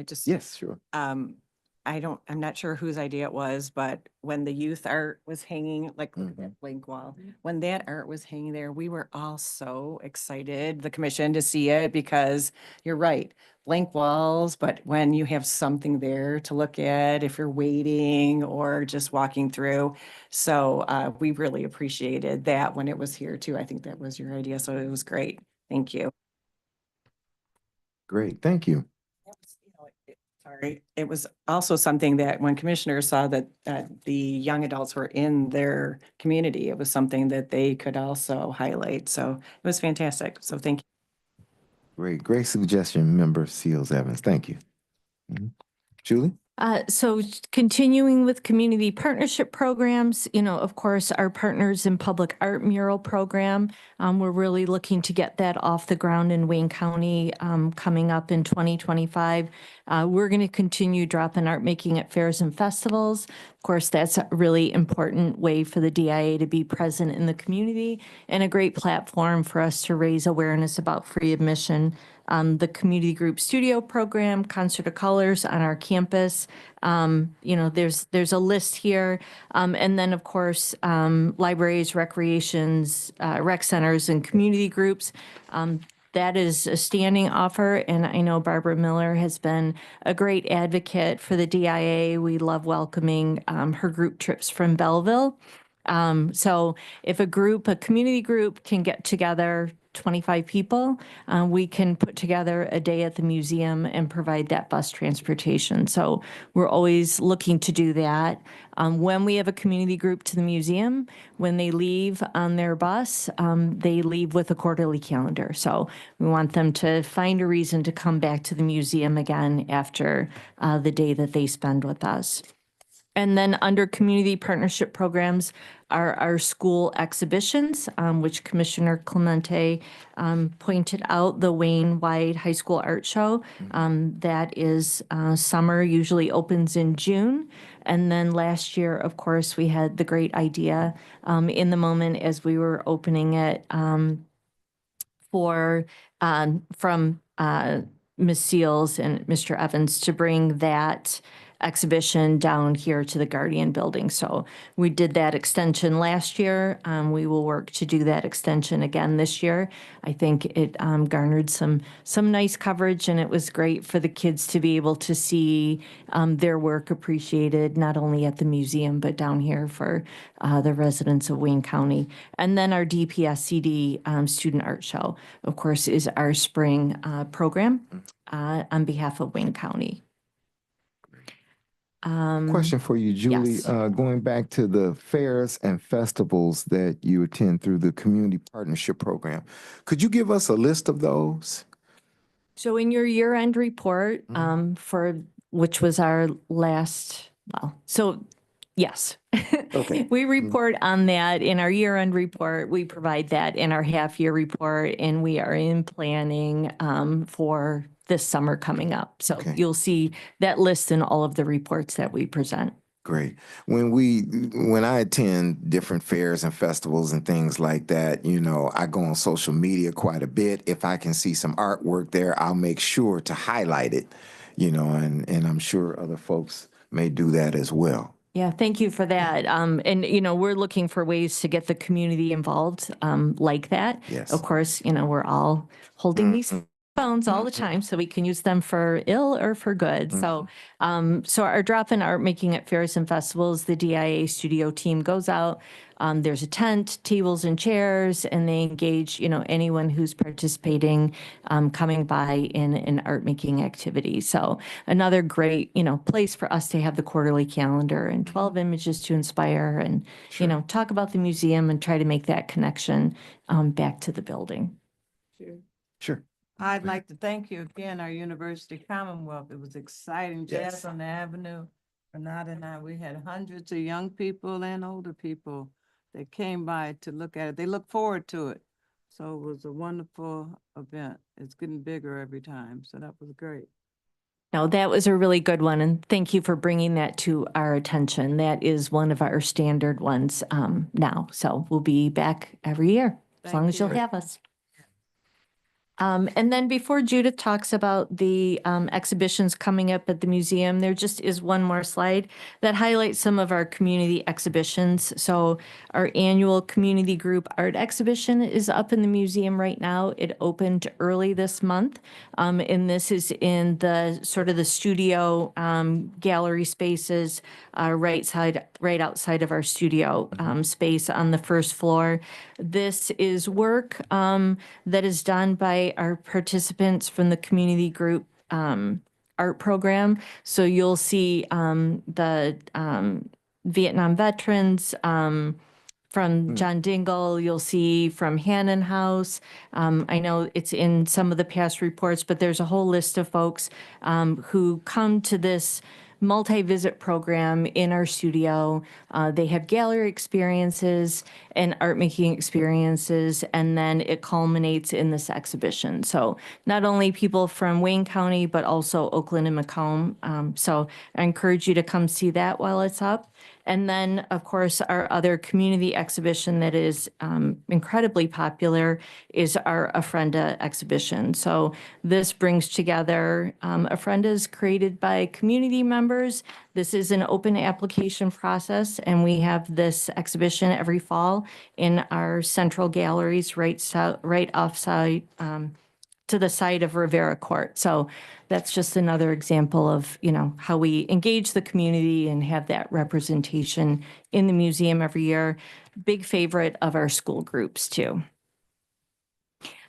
just Yes, sure. I'm not sure whose idea it was, but when the youth art was hanging, like look at that blank wall, when that art was hanging there, we were all so excited, the commission, to see it because you're right, blank walls, but when you have something there to look at, if you're waiting or just walking through. So we really appreciated that when it was here too. I think that was your idea. So it was great. Thank you. Great. Thank you. Sorry, it was also something that when commissioners saw that the young adults were in their community, it was something that they could also highlight. So it was fantastic. So thank you. Great suggestion, Member Seals Evans. Thank you. Julie? So continuing with community partnership programs, of course, our Partners in Public Art mural program, we're really looking to get that off the ground in Wayne County coming up in 2025. We're going to continue drop-in art making at fairs and festivals. Of course, that's a really important way for the DIA to be present in the community and a great platform for us to raise awareness about free admission. The community group studio program, Concert of Colors on our campus. There's a list here. And then, of course, libraries, recreations, rec centers, and community groups. That is a standing offer, and I know Barbara Miller has been a great advocate for the DIA. We love welcoming her group trips from Belleville. So if a community group can get together 25 people, we can put together a day at the museum and provide that bus transportation. So we're always looking to do that. When we have a community group to the museum, when they leave on their bus, they leave with a quarterly calendar. So we want them to find a reason to come back to the museum again after the day that they spend with us. And then under community partnership programs are our school exhibitions, which Commissioner Clemente pointed out, the Wayne Wide High School Art Show. That is summer, usually opens in June. And then last year, of course, we had the great idea in the moment as we were opening it from Ms. Seals and Mr. Evans to bring that exhibition down here to the Guardian Building. So we did that extension last year. We will work to do that extension again this year. I think it garnered some nice coverage, and it was great for the kids to be able to see their work appreciated, not only at the museum, but down here for the residents of Wayne County. And then our DPSCD Student Art Show, of course, is our spring program on behalf of Wayne County. Question for you, Julie. yes. Going back to the fairs and festivals that you attend through the Community Partnership Program, could you give us a list of those? So in your year-end report, for, which was our last, yes. Okay. We report on that in our year-end report. We provide that in our half-year report, and we are in planning for this summer coming up. So Okay. you'll see that list in all of the reports that we present. Great. When I attend different fairs and festivals and things like that, you know, I go on social media quite a bit. If I can see some artwork there, I'll make sure to highlight it, you know, and I'm sure other folks may do that as well. Yeah, thank you for that. And, you know, we're looking for ways to get the community involved like that. Yes. Of course, you know, we're all holding these phones all the time, so we can use them for ill or for good. So, so our drop-in art making at fairs and festivals, the DIA studio team goes out. There's a tent, tables and chairs, and they engage, you know, anyone who's participating, coming by in an art making activity. So another great, you know, place for us to have the quarterly calendar and 12 images to inspire and, you know, talk about the museum and try to make that connection back to the building. Sure. I'd like to thank you again, our University Commonwealth. It was exciting. Yes. Jazz on the Avenue. Renata and I, we had hundreds of young people and older people that came by to look at it. They look forward to it. So it was a wonderful event. It's getting bigger every time. So that was great. No, that was a really good one, and thank you for bringing that to our attention. That is one of our standard ones now. So we'll be back every year, as long as you'll have us. And then before Judith talks about the exhibitions coming up at the museum, there just is one more slide that highlights some of our community exhibitions. So our annual community group art exhibition is up in the museum right now. It opened early this month. And this is in the sort of the studio gallery spaces right outside of our studio space on the first floor. This is work that is done by our participants from the community group art program. So you'll see the Vietnam veterans from John Dingle, you'll see from Hannon House. I know it's in some of the past reports, but there's a whole list of folks who come to this multi-visit program in our studio. They have gallery experiences and art making experiences, and then it culminates in this exhibition. So not only people from Wayne County, but also Oakland and Macomb. So I encourage you to come see that while it's up. And then, of course, our other community exhibition that is incredibly popular is our Ofrenda exhibition. So this brings together, Ofrenda is created by community members. This is an open application process, and we have this exhibition every fall in our central galleries right offside to the side of Rivera Court. So that's just another example of, you know, how we engage the community and have that representation in the museum every year. Big favorite of our school groups too.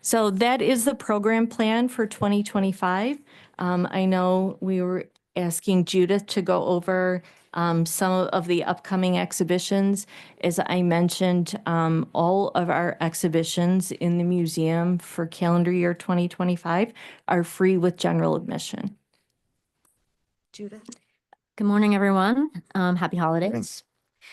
So that is the program plan for 2025. I know we were asking Judith to go over some of the upcoming exhibitions. As I mentioned, all of our exhibitions in the museum for calendar year 2025 are free with general admission. Judith. Good morning, everyone. Happy holidays. Thanks.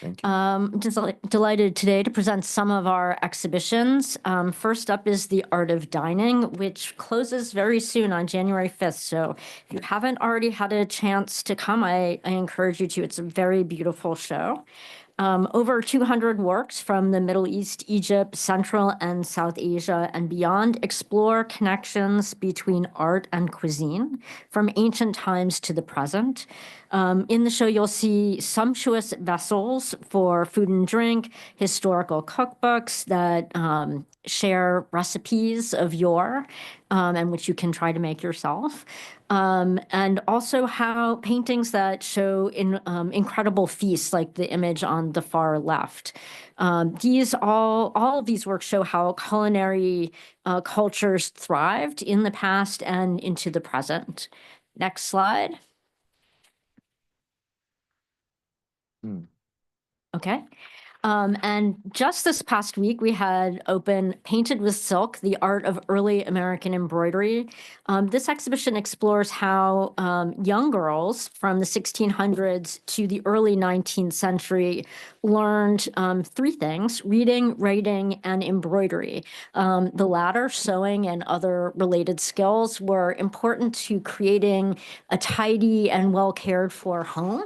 Thank you. Just delighted today to present some of our exhibitions. First up is the Art of Dining, which closes very soon on January 5th. So if you haven't already had a chance to come, I encourage you to. It's a very beautiful show. Over 200 works from the Middle East, Egypt, Central and South Asia, and beyond explore connections between art and cuisine from ancient times to the present. In the show, you'll see sumptuous vessels for food and drink, historical cookbooks that share recipes of yore, and which you can try to make yourself. And also how paintings that show incredible feasts, like the image on the far left. All of these works show how culinary cultures thrived in the past and into the present. Next slide. Okay. And just this past week, we had open Painted with Silk, the Art of Early American Embroidery. This exhibition explores how young girls from the 1600s to the early 19th century learned three things: reading, writing, and embroidery. The latter, sewing and other related skills, were important to creating a tidy and well cared for home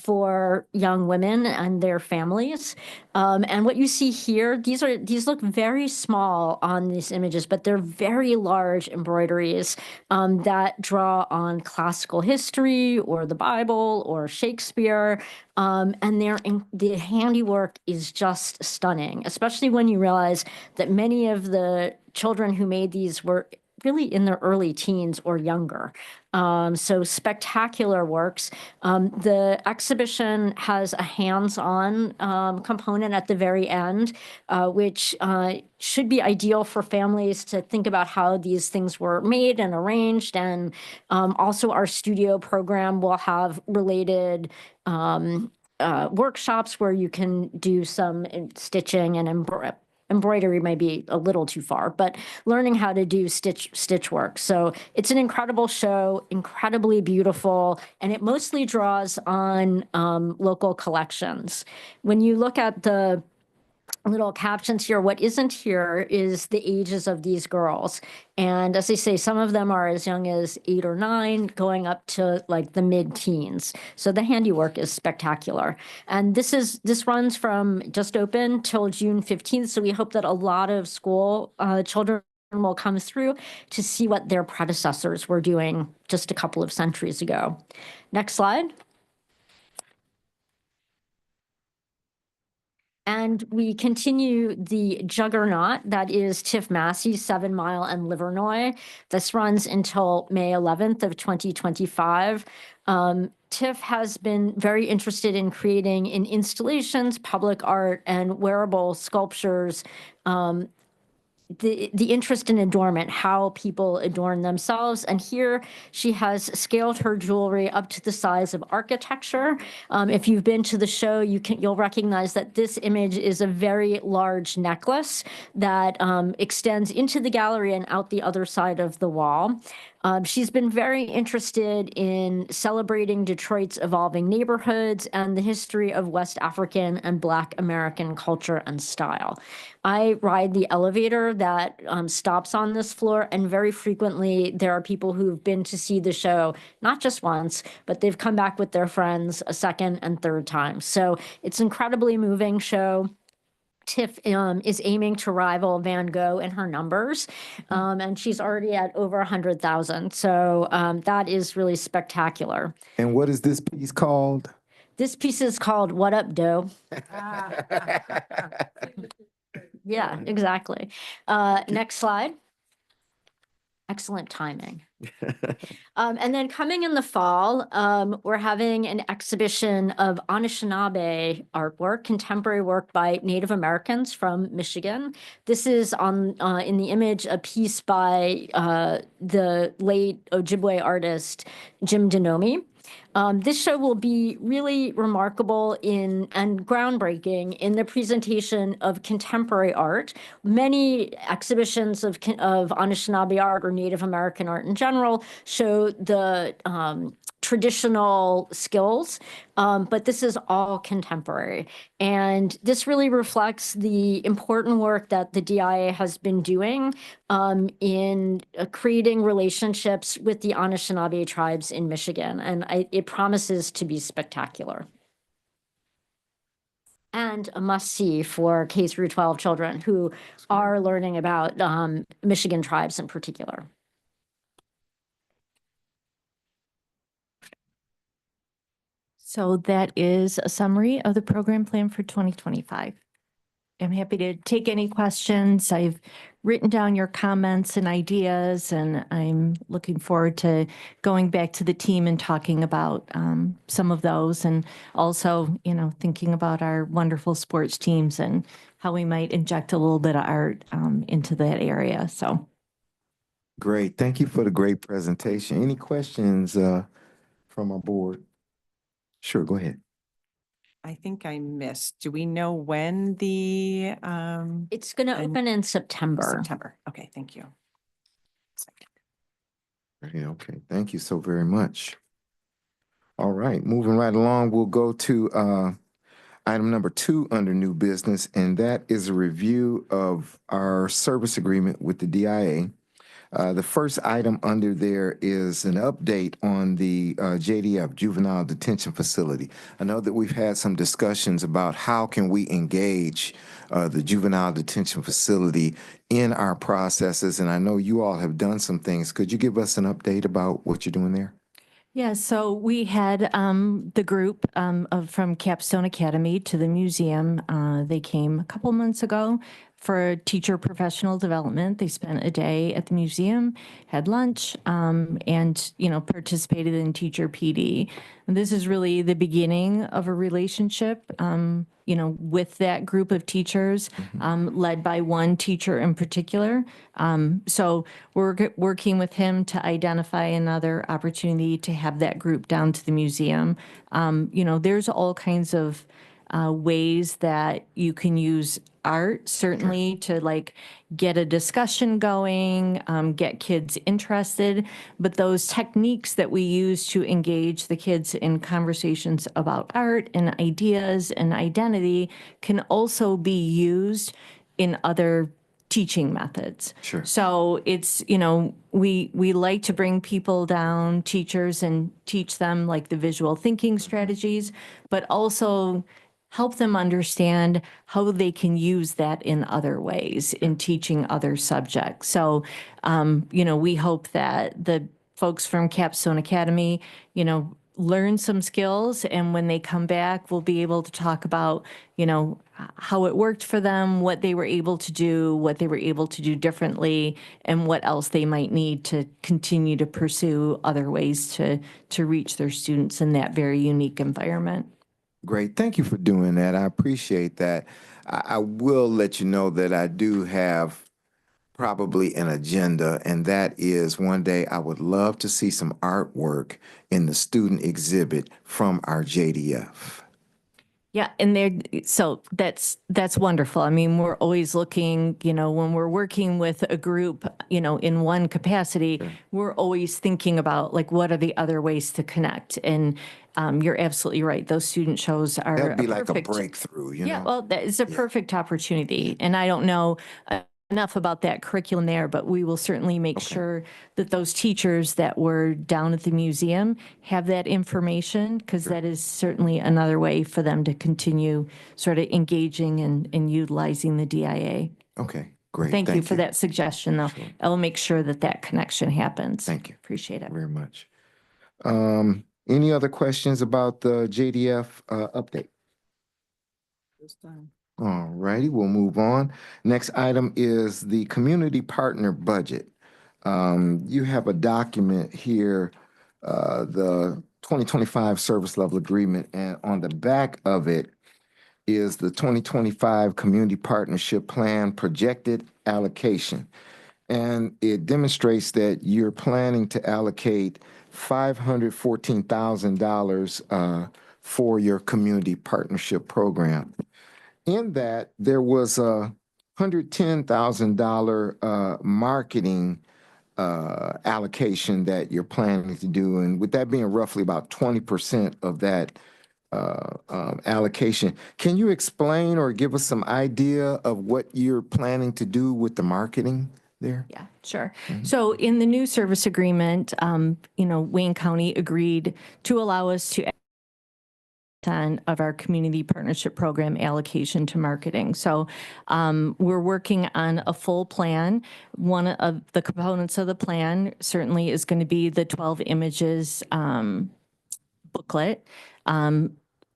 for young women and their families. And what you see here, these look very small on these images, but they're very large embroideries that draw on classical history or the Bible or Shakespeare. And the handiwork is just stunning, especially when you realize that many of the children who made these were really in their early teens or younger. So spectacular works. The exhibition has a hands-on component at the very end, which should be ideal for families to think about how these things were made and arranged. And also our studio program will have related workshops where you can do some stitching and embroidery may be a little too far, but learning how to do stitch work. So it's an incredible show, incredibly beautiful, and it mostly draws on local collections. When you look at the little captions here, what isn't here is the ages of these girls. And as I say, some of them are as young as 8 or 9, going up to like the mid-teens. So the handiwork is spectacular. And this runs from just open till June 15th. So we hope that a lot of school children will come through to see what their predecessors were doing just a couple of centuries ago. Next slide. And we continue the juggernaut that is Tiff Massey's 7 Mile and Livernois. This runs until May 11th of 2025. Tiff has been very interested in creating in installations, public art, and wearable sculptures the interest in adornment, how people adorn themselves. And here she has scaled her jewelry up to the size of architecture. If you've been to the show, you'll recognize that this image is a very large necklace that extends into the gallery and out the other side of the wall. She's been very interested in celebrating Detroit's evolving neighborhoods and the history of West African and Black American culture and style. I ride the elevator that stops on this floor, and very frequently there are people who've been to see the show, not just once, but they've come back with their friends a second and third time. So it's an incredibly moving show. Tiff is aiming to rival Van Gogh in her numbers, and she's already at over 100,000. So that is really spectacular. And what is this piece called? This piece is called What Up, Doe? Yeah, exactly. Next slide. Excellent timing. And then coming in the fall, we're having an exhibition of Anishinaabe artwork, contemporary work by Native Americans from Michigan. This is in the image, a piece by the late Ojibwe artist, Jim Denomi. This show will be really remarkable and groundbreaking in the presentation of contemporary art. Many exhibitions of Anishinaabe art or Native American art in general show the traditional skills, but this is all contemporary. And this really reflects the important work that the DIA has been doing in creating relationships with the Anishinaabe tribes in Michigan. And it promises to be spectacular. and a must-see for K through 12 children who are learning about Michigan tribes in particular. So that is a summary of the program plan for 2025. I'm happy to take any questions. I've written down your comments and ideas, and I'm looking forward to going back to the team and talking about some of those, and also, thinking about our wonderful sports teams and how we might inject a little bit of art into that area. So. Great. Thank you for the great presentation. Any questions from our board? Sure, go ahead. I think I missed. Do we know when the It's going to open in September. September? Okay, thank you. Right, okay, thank you so very much. All right, moving right along, we'll go to item number 2 under new business, and that is a review of our service agreement with the DIA. The first item under there is an update on the JDF, Juvenile Detention Facility. I know that we've had some discussions about how can we engage the Juvenile Detention Facility in our processes, and I know you all have done some things. Could you give us an update about what you're doing there? Yeah, so we had the group from Capstone Academy to the museum. They came a couple months ago for teacher professional development. They spent a day at the museum, had lunch, and participated in teacher PD. And this is really the beginning of a relationship, with that group of teachers, led by one teacher in particular. So we're working with him to identify another opportunity to have that group down to the museum. There's all kinds of ways that you can use art, certainly, to get a discussion going, get kids interested. But those techniques that we use to engage the kids in conversations about art and ideas and identity can also be used in other teaching methods. Sure. So it's, we like to bring people down, teachers, and teach them the visual thinking strategies, but also help them understand how they can use that in other ways in teaching other subjects. So, we hope that the folks from Capstone Academy, learn some skills, and when they come back, we'll be able to talk about, how it worked for them, what they were able to do, what they were able to do differently, and what else they might need to continue to pursue other ways to reach their students in that very unique environment. Great. Thank you for doing that. I appreciate that. I will let you know that I do have probably an agenda, and that is one day I would love to see some artwork in the student exhibit from our JDF. Yeah, and so that's wonderful. I mean, we're always looking, when we're working with a group, in one capacity, we're always thinking about what are the other ways to connect. And you're absolutely right. Those student shows are That'd be a like a perfect breakthrough, Yeah, well, that is a perfect opportunity. And I don't know enough about that curriculum there, but we will certainly make sure that those teachers that were down at the museum have that information, because that is certainly another way for them to continue sort of engaging and utilizing the DIA. Okay, great. Thank you for that suggestion, though. Sure. I will make sure that connection happens. Thank you. Appreciate it. Very much. Any other questions about the JDF update? This time. All righty, we'll move on. Next item is the community partner budget. You have a document here, the 2025 service level agreement, and on the back of it is the 2025 community partnership plan projected allocation. And it demonstrates that you're planning to allocate $514,000 for your community partnership program. In that, there was a $110,000 marketing allocation that you're planning to do, and with that being roughly about 20% of that allocation, can you explain or give us some idea of what you're planning to do with the marketing there? Yeah, sure. So in the new service agreement, Wayne County agreed to allow us to of our community partnership program allocation to marketing. So we're working on a full plan. One of the components of the plan certainly is going to be the 12 images booklet.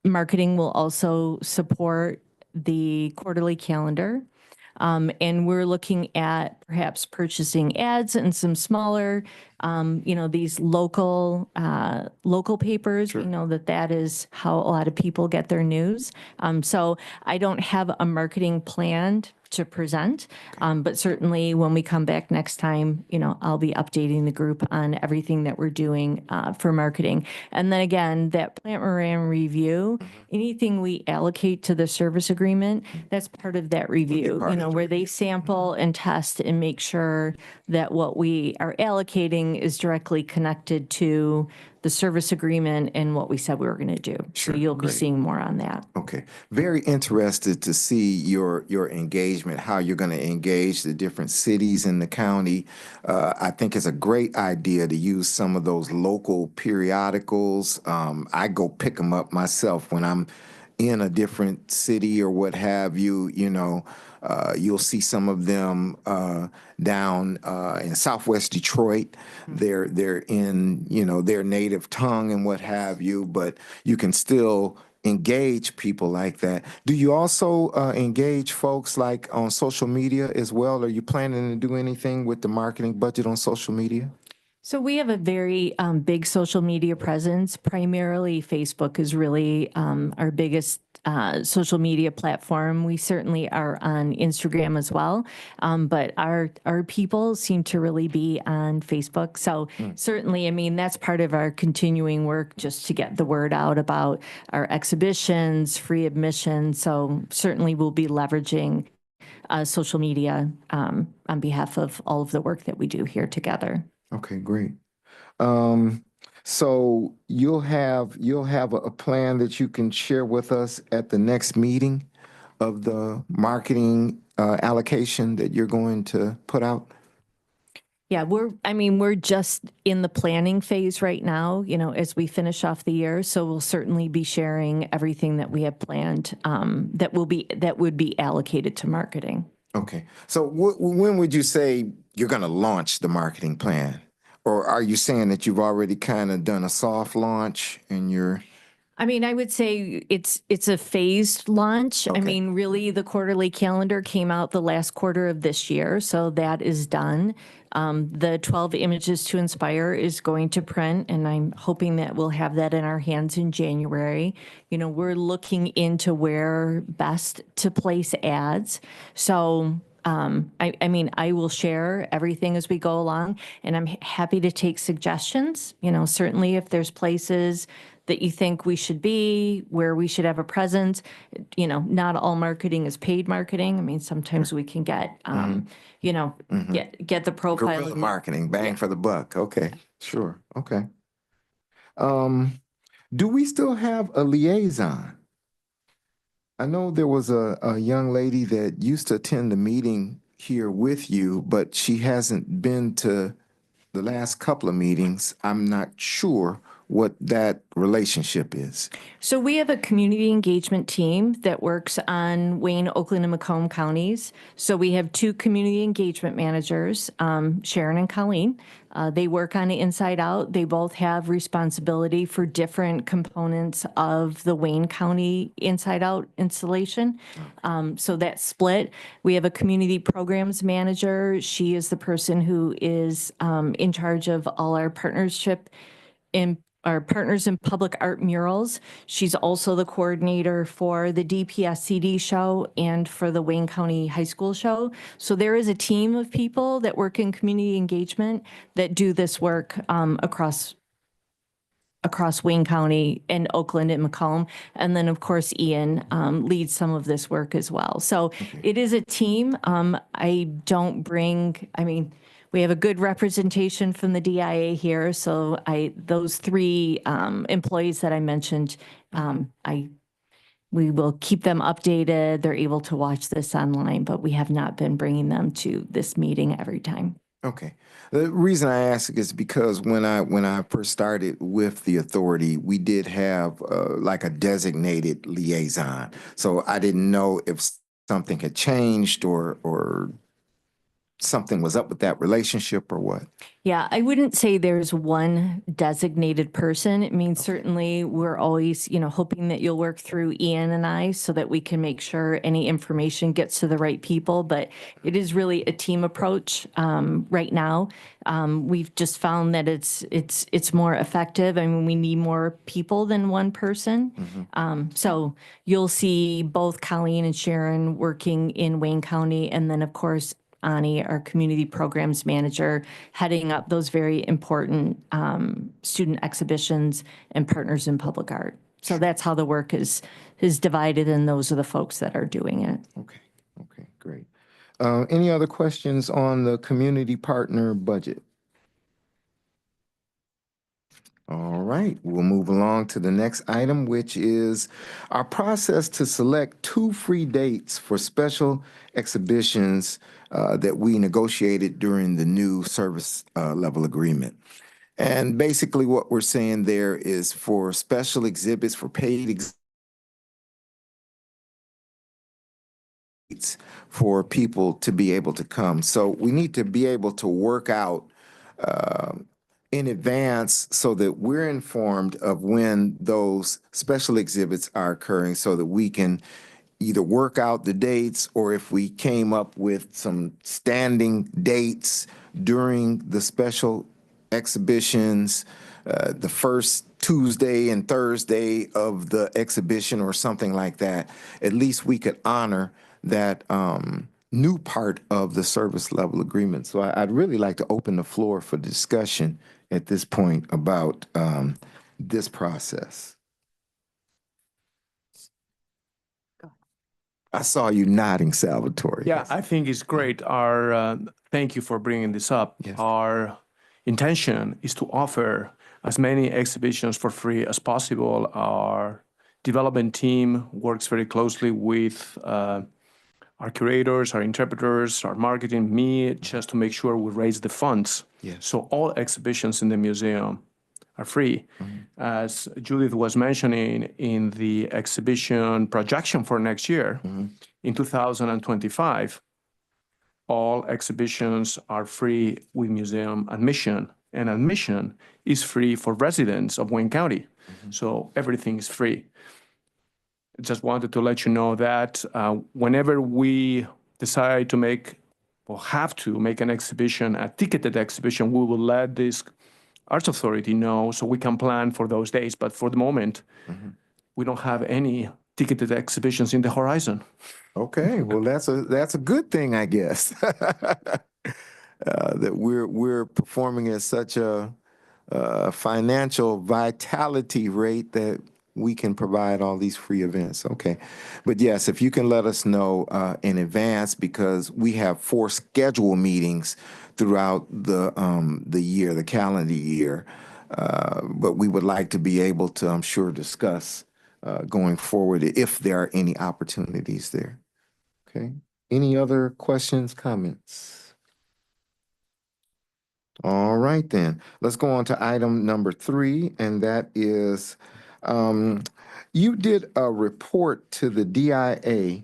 Marketing will also support the quarterly calendar. And we're looking at perhaps purchasing ads and some smaller, these local papers. We know that is how a lot of people get their news. So I don't have a marketing plan to present, but certainly when we come back next time, I'll be updating the group on everything that we're doing for marketing. And then again, that Plant Moran review, anything we allocate to the service agreement, that's part of that review, where they sample and test and make sure that what we are allocating is directly connected to the service agreement and what we said we were going to do. Sure, So you'll be great. seeing more on that. Okay, very interested to see your engagement, how you're going to engage the different cities in the county. I think it's a great idea to use some of those local periodicals. I go pick them up myself when I'm in a different city or what have you. You'll see some of them down in Southwest Detroit. They're in their native tongue and what have you, but you can still engage people like that. Do you also engage folks like on social media as well? Are you planning to do anything with the marketing budget on social media? So we have a very big social media presence. Primarily, Facebook is really our biggest social media platform. We certainly are on Instagram as well, but our people seem to really be on Facebook. So certainly, that's part of our continuing work just to get the word out about our exhibitions, free admission. So certainly, we'll be leveraging social media on behalf of all of the work that we do here together. Okay, great. So you'll have a plan that you can share with us at the next meeting of the marketing allocation that you're going to put out? Yeah, we're just in the planning phase right now, as we finish off the year. So we'll certainly be sharing everything that we have planned that would be allocated to marketing. Okay. So when would you say you're going to launch the marketing plan? Or are you saying that you've already kind of done a soft launch and you're... I would say it's a phased launch. Okay. Really, the quarterly calendar came out the last quarter of this year, so that is done. The 12 Images to Inspire is going to print, and I'm hoping that we'll have that in our hands in January. We're looking into where best to place ads. So I will share everything as we go along, and I'm happy to take suggestions. Certainly if there's places that you think we should be, where we should have a presence. Not all marketing is paid marketing. Sometimes we can get, get the profile. Guerrilla marketing, bang for the buck. Okay, sure. Okay. Do we still have a liaison? I know there was a young lady that used to attend the meeting here with you, but she hasn't been to the last couple of meetings. I'm not sure what that relationship is. So we have a community engagement team that works on Wayne, Oakland, and Macomb counties. So we have two community engagement managers, Sharon and Colleen. They work on Inside Out. They both have responsibility for different components of the Wayne County Inside Out installation. So that's split. We have a community programs manager. She is the person who is in charge of all our partnership in our Partners in Public Art murals. She's also the coordinator for the DPSCD show and for the Wayne County High School show. So there is a team of people that work in community engagement that do this work across Wayne County and Oakland and Macomb. And then, of course, Ian leads some of this work as well. So it is a team. We have a good representation from the DIA here. So those three employees that I mentioned, we will keep them updated. They're able to watch this online, but we have not been bringing them to this meeting every time. Okay. The reason I ask is because when I first started with the authority, we did have like a designated liaison. So I didn't know if something had changed or something was up with that relationship or what. Yeah, I wouldn't say there's one designated person. I mean, certainly we're always, hoping that you'll work through Ian and I so that we can make sure any information gets to the right people. But it is really a team approach right now. We've just found that it's more effective. I mean, we need more people than one person. So you'll see both Colleen and Sharon working in Wayne County, and then of course Ani, our community programs manager, heading up those very important student exhibitions and partners in public art. So that's how the work is divided, and those are the folks that are doing it. Okay, great. Any other questions on the community partner budget? All right, we'll move along to the next item, which is our process to select 2 free dates for special exhibitions that we negotiated during the new service level agreement. And basically what we're saying there is for special exhibits, for paid exhibits, for people to be able to come. So we need to be able to work out in advance so that we're informed of when those special exhibits are occurring so that we can either work out the dates, or if we came up with some standing dates during the special exhibitions, the first Tuesday and Thursday of the exhibition or something like that, at least we could honor that new part of the service level agreement. So I'd really like to open the floor for discussion at this point about this process. I saw you nodding, Salvatore. Yeah, I think it's great. Thank you for bringing this up. Yes. Our intention is to offer as many exhibitions for free as possible. Our development team works very closely with our curators, our interpreters, our marketing, me, just to make sure we raise the funds. Yes. So all exhibitions in the museum are free. As Judith was mentioning in the exhibition projection for next year, in 2025, all exhibitions are free with museum admission, and admission is free for residents of Wayne County. So everything is free. Just wanted to let you know that whenever we decide to make or have to make an exhibition, a ticketed exhibition, we will let this Arts Authority know so we can plan for those days. But for the moment, we don't have any ticketed exhibitions in the horizon. Okay, well, that's a good thing, I guess. That we're performing at such a financial vitality rate that we can provide all these free events. Okay, but yes, if you can let us know in advance, because we have 4 scheduled meetings throughout the year, the calendar year, but we would like to be able to, I'm sure, discuss going forward if there are any opportunities there. Okay, any other questions, comments? All right, then. Let's go on to item number 3, and that is you did a report to the DIA,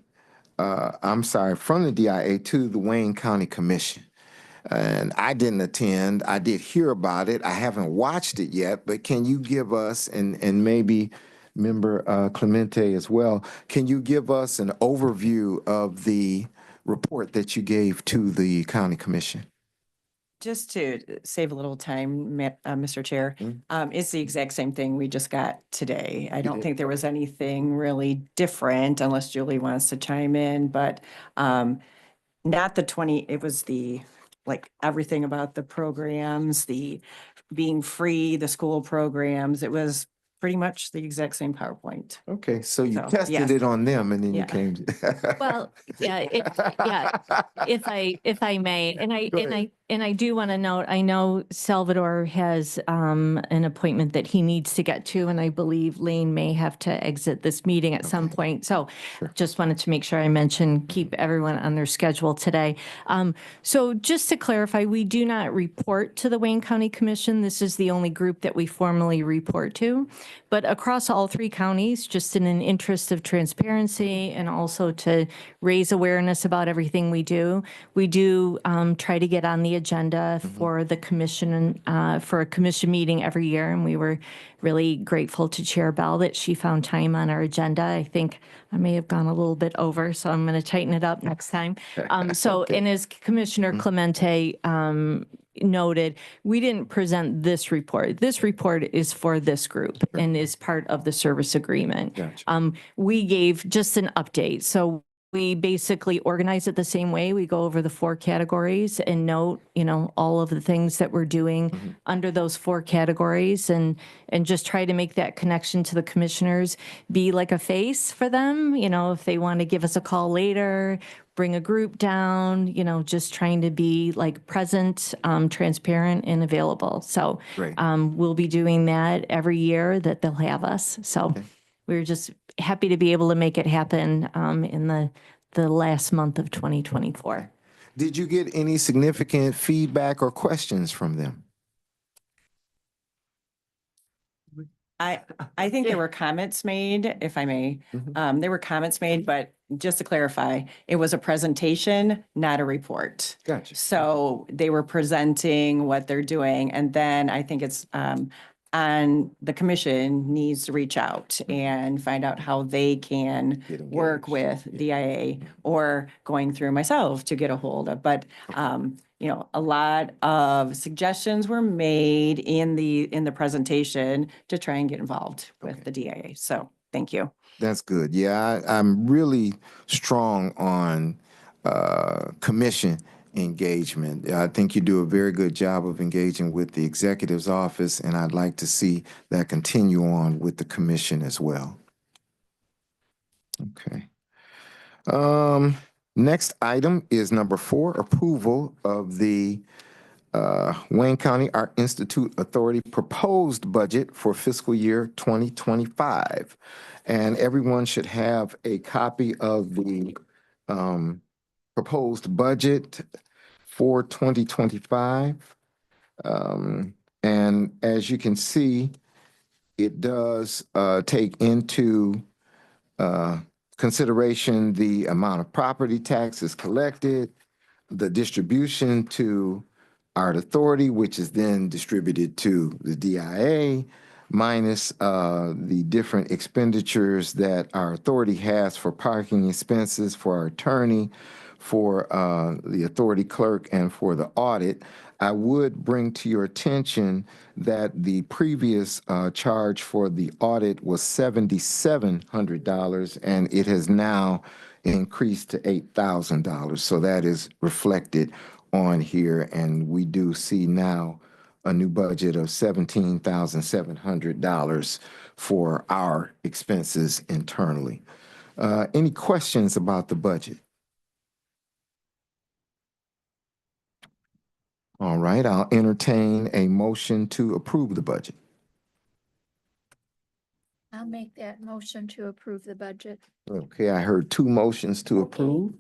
from the DIA to the Wayne County Commission. And I didn't attend. I did hear about it. I haven't watched it yet, but can you give us, and maybe Member Clemente as well, can you give us an overview of the report that you gave to the County Commission? Just to save a little time, Mr. Chair, it's the exact same thing we just got today. I don't think there was anything really different unless Julie wants to chime in, but not the 20, it was the, like, everything about the programs, the being free, the school programs. It was pretty much the exact same PowerPoint. Okay, so you So, tested yes. it on them and then you Yeah. came to. Well, yeah, if I may, and Go ahead. And I do want to note, I know Salvador has an appointment that he needs to get to, and I believe Lane may have to exit this meeting at some point. So just wanted to make sure I mentioned, keep everyone on their schedule today. So just to clarify, we do not report to the Wayne County Commission. This is the only group that we formally report to. But across all 3 counties, just in an interest of transparency and also to raise awareness about everything we do try to get on the agenda for the commission, for a commission meeting every year. And we were really grateful to Chair Bell that she found time on our agenda. I think I may have gone a little bit over, so I'm going to tighten it up next time. And as Commissioner Clemente noted, we didn't present this report. This report is for this group and is part of the service agreement. Gotcha. We gave just an update. So we basically organize it the same way. We go over the 4 categories and note, all of the things that we're doing under those 4 categories and just try to make that connection to the commissioners, be like a face for them, if they want to give us a call later, bring a group down, just trying to be like present, transparent and available. So Great. we'll be doing that every year that they'll have us. So we're just happy to be able to make it happen in the last month of 2024. Did you get any significant feedback or questions from them? I think there were comments made, if I may. There were comments made, but just to clarify, it was a presentation, not a report. Gotcha. So they were presenting what they're doing, and then I think it's and the commission needs to reach out and find out how they can work with DIA or going through myself to get a hold of. But, a lot of suggestions were made in the presentation to try and get involved with the DIA. So thank you. That's good. Yeah, I'm really strong on commission engagement. I think you do a very good job of engaging with the executive's office, and I'd like to see that continue on with the commission as well. Okay. Next item is number 4, approval of the Wayne County Art Institute Authority proposed budget for fiscal year 2025. And everyone should have a copy of the proposed budget for 2025. And as you can see, it does take into consideration the amount of property taxes collected, the distribution to Art Authority, which is then distributed to the DIA, minus the different expenditures that our authority has for parking expenses, for our attorney, for the authority clerk, and for the audit. I would bring to your attention that the previous charge for the audit was $7,700, and it has now increased to $8,000. So that is reflected on here, and we do see now a new budget of $17,700 for our expenses internally. Any questions about the budget? All right, I'll entertain a motion to approve the budget. I'll make that motion to approve the budget. Okay, I heard 2 motions to approve.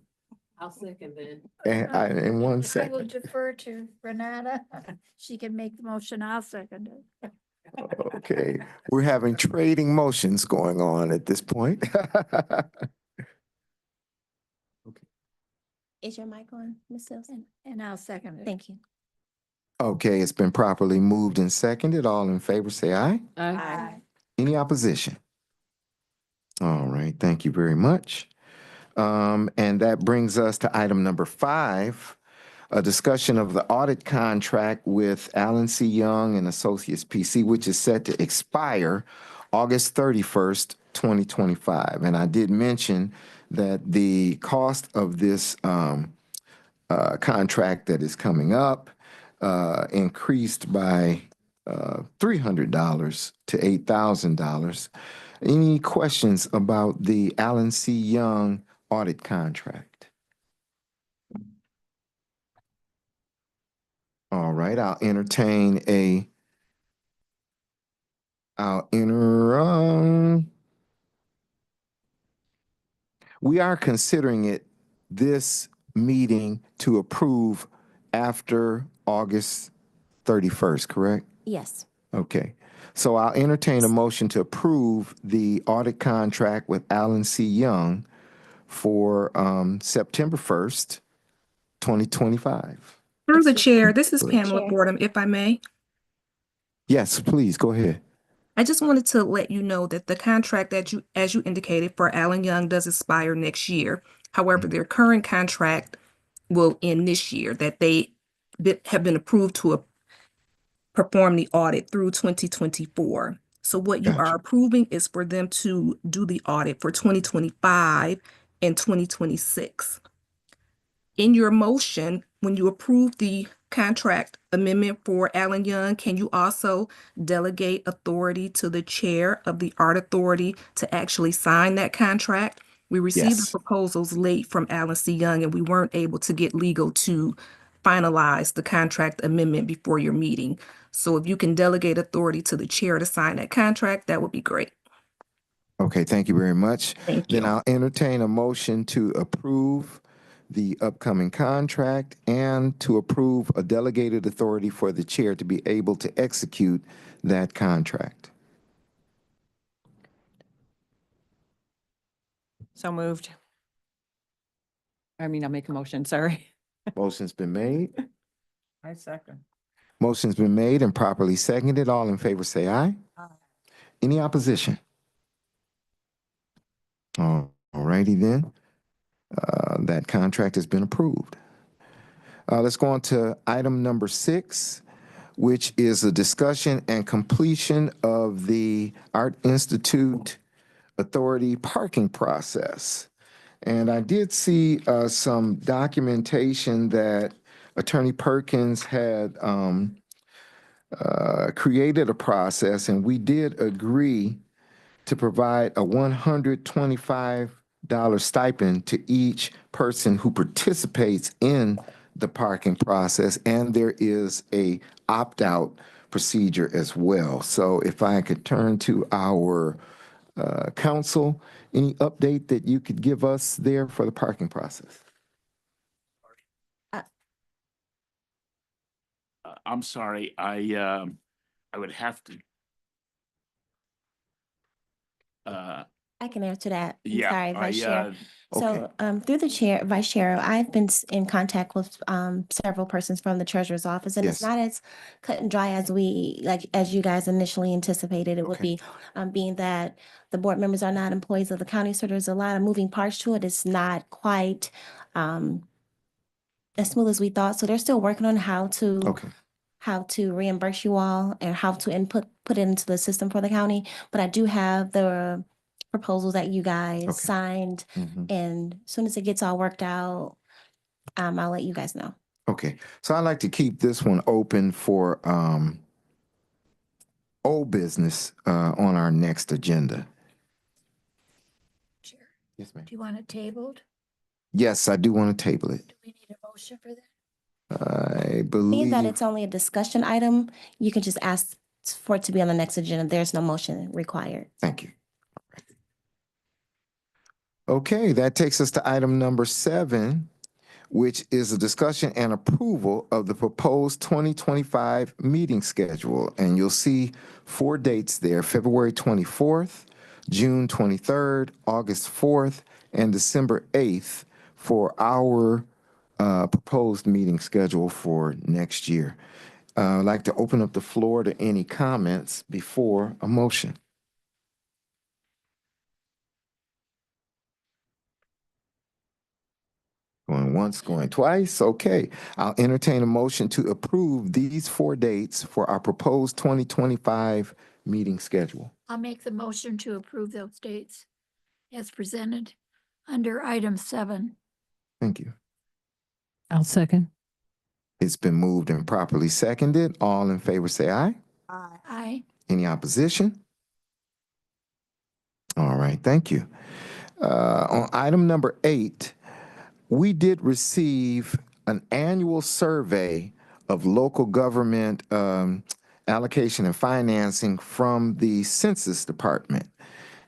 I'll second that. And in 1 I will second. defer to Renata. She can make the motion. I'll second it. Okay, we're having trading motions going on at this point. Is your mic on, Ms. Sills? And I'll second it. Thank you. Okay, it's been properly moved and seconded. All in favor, say aye. Aye. Any opposition? All right, thank you very much. And that brings us to item number 5, a discussion of the audit contract with Allen C. Young and Associates PC, which is set to expire August 31st, 2025. And I did mention that the cost of this contract that is coming up increased by $300 to $8,000. Any questions about the Allen C. Young audit contract? All right, I'll enter, we are considering it this meeting to approve after August 31st, correct? Yes. Okay, so I'll entertain a motion to approve the audit contract with Allen C. Young for September 1st, 2025. Through the Excuse chair, this is Through the Pamela chair. Fordham, if I may. Yes, please, go ahead. I just wanted to let you know that the contract that as you indicated, for Allen Young does expire next year. However, their current contract will end this year, that they have been approved to perform the audit through 2024. So what you Gotcha. are approving is for them to do the audit for 2025 and 2026. In your motion, when you approve the contract amendment for Allen Young, can you also delegate authority to the chair of the Art Authority to actually sign that contract? We received the Yes. proposals late from Allen C. Young, and we weren't able to get legal to finalize the contract amendment before your meeting. So if you can delegate authority to the chair to sign that contract, that would be great. Okay, thank you very much. Thank you. Then I'll entertain a motion to approve the upcoming contract and to approve a delegated authority for the chair to be able to execute that contract. So moved. I mean, I'll make a motion, sorry. Motion's been made. I second. Motion's been made and properly seconded. All in favor say aye. Aye. Any opposition? All righty then. That contract has been approved. Let's go on to item number 6, which is a discussion and completion of the Art Institute Authority parking process. And I did see some documentation that Attorney Perkins had created a process, and we did agree to provide a $125 stipend to each person who participates in the parking process, and there is a opt-out procedure as well. So if I could turn to our council, any update that you could give us there for the parking process? I'm sorry, I would have to. I can answer that. I'm Yeah, sorry, Vice Chair. Okay. So through the chair, Vice Chair, I've been in contact with several persons from the treasurer's office, and it's Yes. not as cut and dry as as you guys initially anticipated it would Okay. be, being that the board members are not employees of the county, so there's a lot of moving parts to it. It's not quite as smooth as we thought. So they're still working on how to reimburse you all and how to put it into the system for the county. But I do have the proposals that you guys Okay. signed, Mhm. and as soon as it gets all worked out, I'll let you guys know. Okay, so I'd like to keep this one open for old business on our next agenda. Chair, Yes, ma'am. do you want it tabled? Yes, I do want to table it. Do we need a motion for that? I Being that believe, it's only a discussion item, you can just ask for it to be on the next agenda. There's no motion required. thank you. Okay, that takes us to item number 7, which is a discussion and approval of the proposed 2025 meeting schedule. And you'll see 4 dates there: February 24th, June 23rd, August 4th, and December 8th for our proposed meeting schedule for next year. I'd like to open up the floor to any comments before a motion. Going once, going twice. Okay, I'll entertain a motion to approve these 4 dates for our proposed 2025 meeting schedule. I'll make the motion to approve those dates as presented under item 7. Thank you. I'll second. It's been moved and properly seconded. All in favor say aye. Aye. Any opposition? All right, thank you. On item number 8, we did receive an annual survey of local government allocation and financing from the Census Department.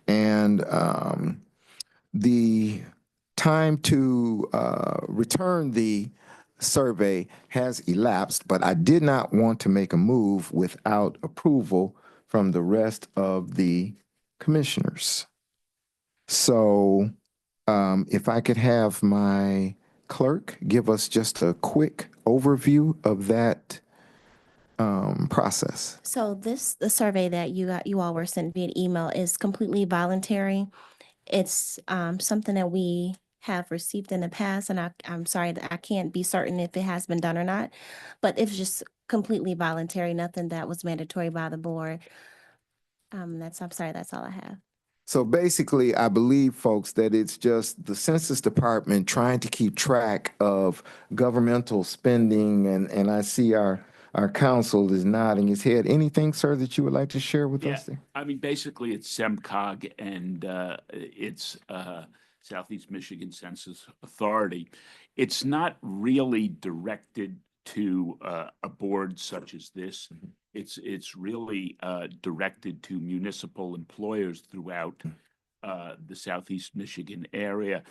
And the time to return the survey has elapsed, but I did not want to make a move without approval from the rest of the commissioners. So if I could have my clerk give us just a quick overview of that process. So the survey that you all were sent via email is completely voluntary. It's something that we have received in the past, and I'm sorry that I can't be certain if it has been done or not, but it's just completely voluntary, nothing that was mandatory by the board. I'm sorry, that's all I have. So basically, I believe, folks, that it's just the Census Department trying to keep track of governmental spending, and I see our counsel is nodding his head. Anything, sir, that you would like to share with us there? I mean, basically, it's SEMCOG and it's Southeast Michigan Census Authority. It's not really directed to a board such as this. It's really directed to municipal employers throughout the Southeast Michigan area.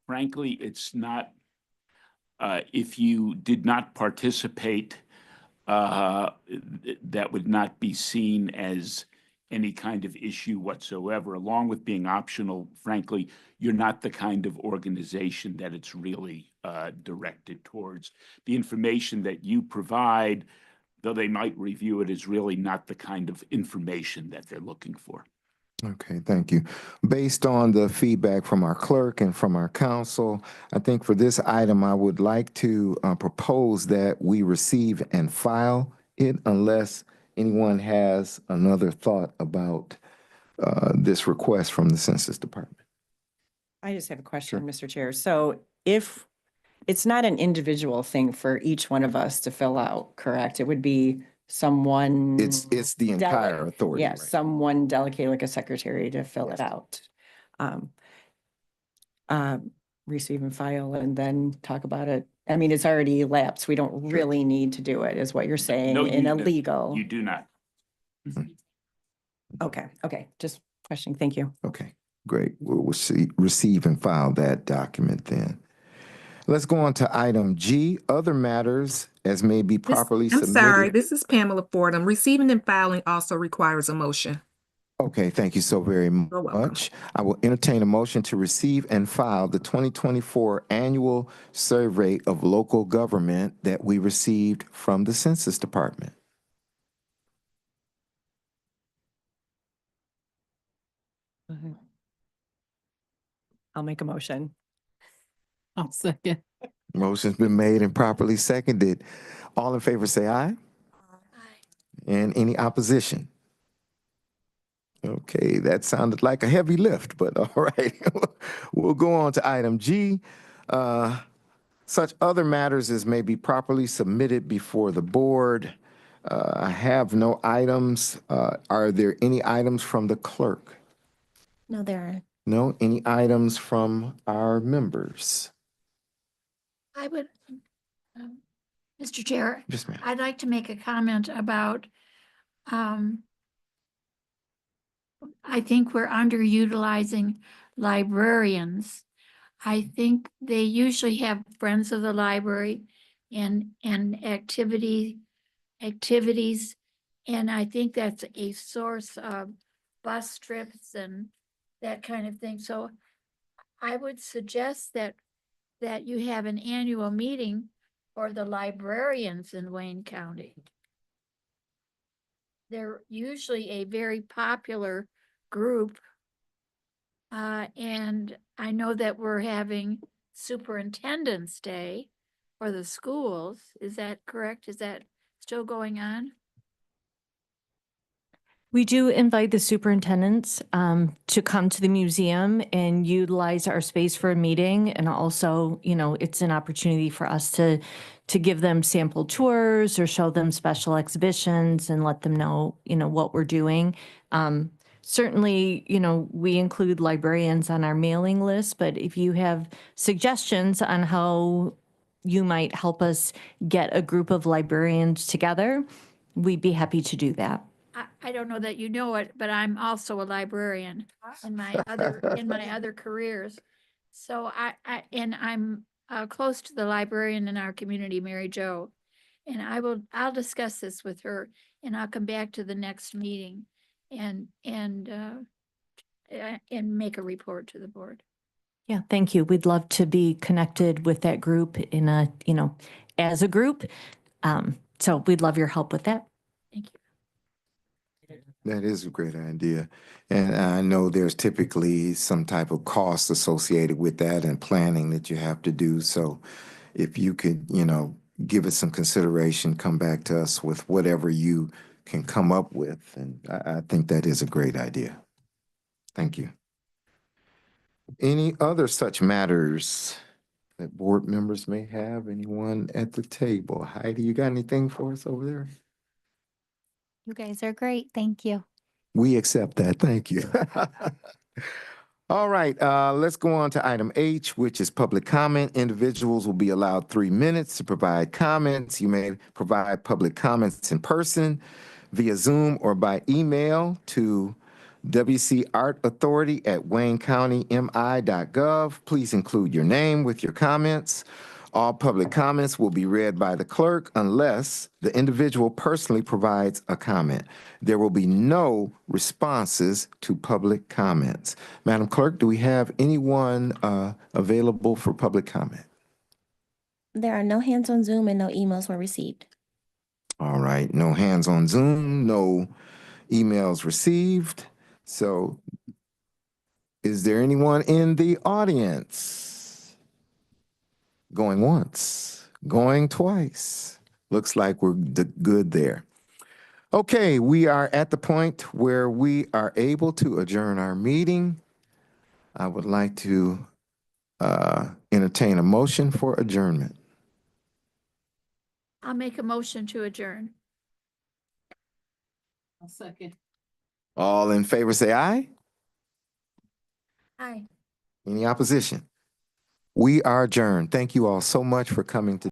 Frankly, it's not, if you did not participate, that would not be seen as any kind of issue whatsoever. Along with being optional, frankly, you're not the kind of organization that it's really directed towards. The information that you provide, though they might review it, is really not the kind of information that they're looking for. Okay, thank you. Based on the feedback from our clerk and from our counsel, I think for this item, I would like to propose that we receive and file it unless anyone has another thought about this request from the Census Department. I just have a question, Mr. Chair. So if it's not an individual thing for each one of us to fill out, correct? It would be someone. It's the entire authority. Yeah, right? someone delegate like a secretary to fill it out. Receive and file and then talk about it. I mean, it's already elapsed. We don't really need to do it, is what you're saying No, in you- a legal. You do not. Okay, just questioning. Thank you. Okay, great. We'll receive and file that document then. Let's go on to item G, other matters as may be properly I'm submitted. sorry, this is Pamela Fordham. Receiving and filing also requires a motion. Okay, thank you so very You're welcome. much. I will entertain a motion to receive and file the 2024 annual survey of local government that we received from the Census Department. I'll make a motion. I'll second. Motion's been made and properly seconded. All in favor say aye. And any opposition? Okay, that sounded like a heavy lift, but all right. We'll go on to item G. Such other matters as may be properly submitted before the board. I have no items. Are there any items from the clerk? No, there are. No, any items from our members? I would, Mr. Chair, Yes, ma'am. I'd like to make a comment about, I think we're underutilizing librarians. I think they usually have Friends of the Library and activities, and I think that's a source of bus trips and that kind of thing. So I would suggest that you have an annual meeting for the librarians in Wayne County. They're usually a very popular group. And I know that we're having Superintendent's Day for the schools. Is that correct? Is that still going on? We do invite the superintendents to come to the museum and utilize our space for a meeting. And also, you know, it's an opportunity for us to give them sample tours or show them special exhibitions and let them know, you know, what we're doing. Certainly, you know, we include librarians on our mailing list, but if you have suggestions on how you might help us get a group of librarians together, we'd be happy to do that. I don't know that you know it, but I'm also a librarian in my other careers. So I'm close to the librarian in our community, Mary Jo. And I'll discuss this with her and I'll come back to the next meeting and make a report to the board. Yeah, thank you. We'd love to be connected with that group in a, as a group. So we'd love your help with that. Thank you. That is a great idea. And I know there's typically some type of cost associated with that and planning that you have to do. So if you could, give it some consideration, come back to us with whatever you can come up with. And I think that is a great idea. Thank you. Any other such matters that board members may have? Anyone at the table? Heidi, you got anything for us over there? You guys are great. Thank you. We accept that. Thank you. All right, let's go on to item H, which is public comment. Individuals will be allowed 3 minutes to provide comments. You may provide public comments in person, via Zoom, or by email to wcartauthority@waynecountymi.gov. Please include your name with your comments. All public comments will be read by the clerk unless the individual personally provides a comment. There will be no responses to public comments. Madam Clerk, do we have anyone available for public comment? There are no hands on Zoom and no emails were received. All right, no hands on Zoom, no emails received. So is there anyone in the audience? Going once, going twice. Looks like we're good there. Okay, we are at the point where we are able to adjourn our meeting. I would like to entertain a motion for adjournment. I'll make a motion to adjourn. I'll second. All in favor, say aye. Aye. Any opposition? We are adjourned. Thank you all so much for coming to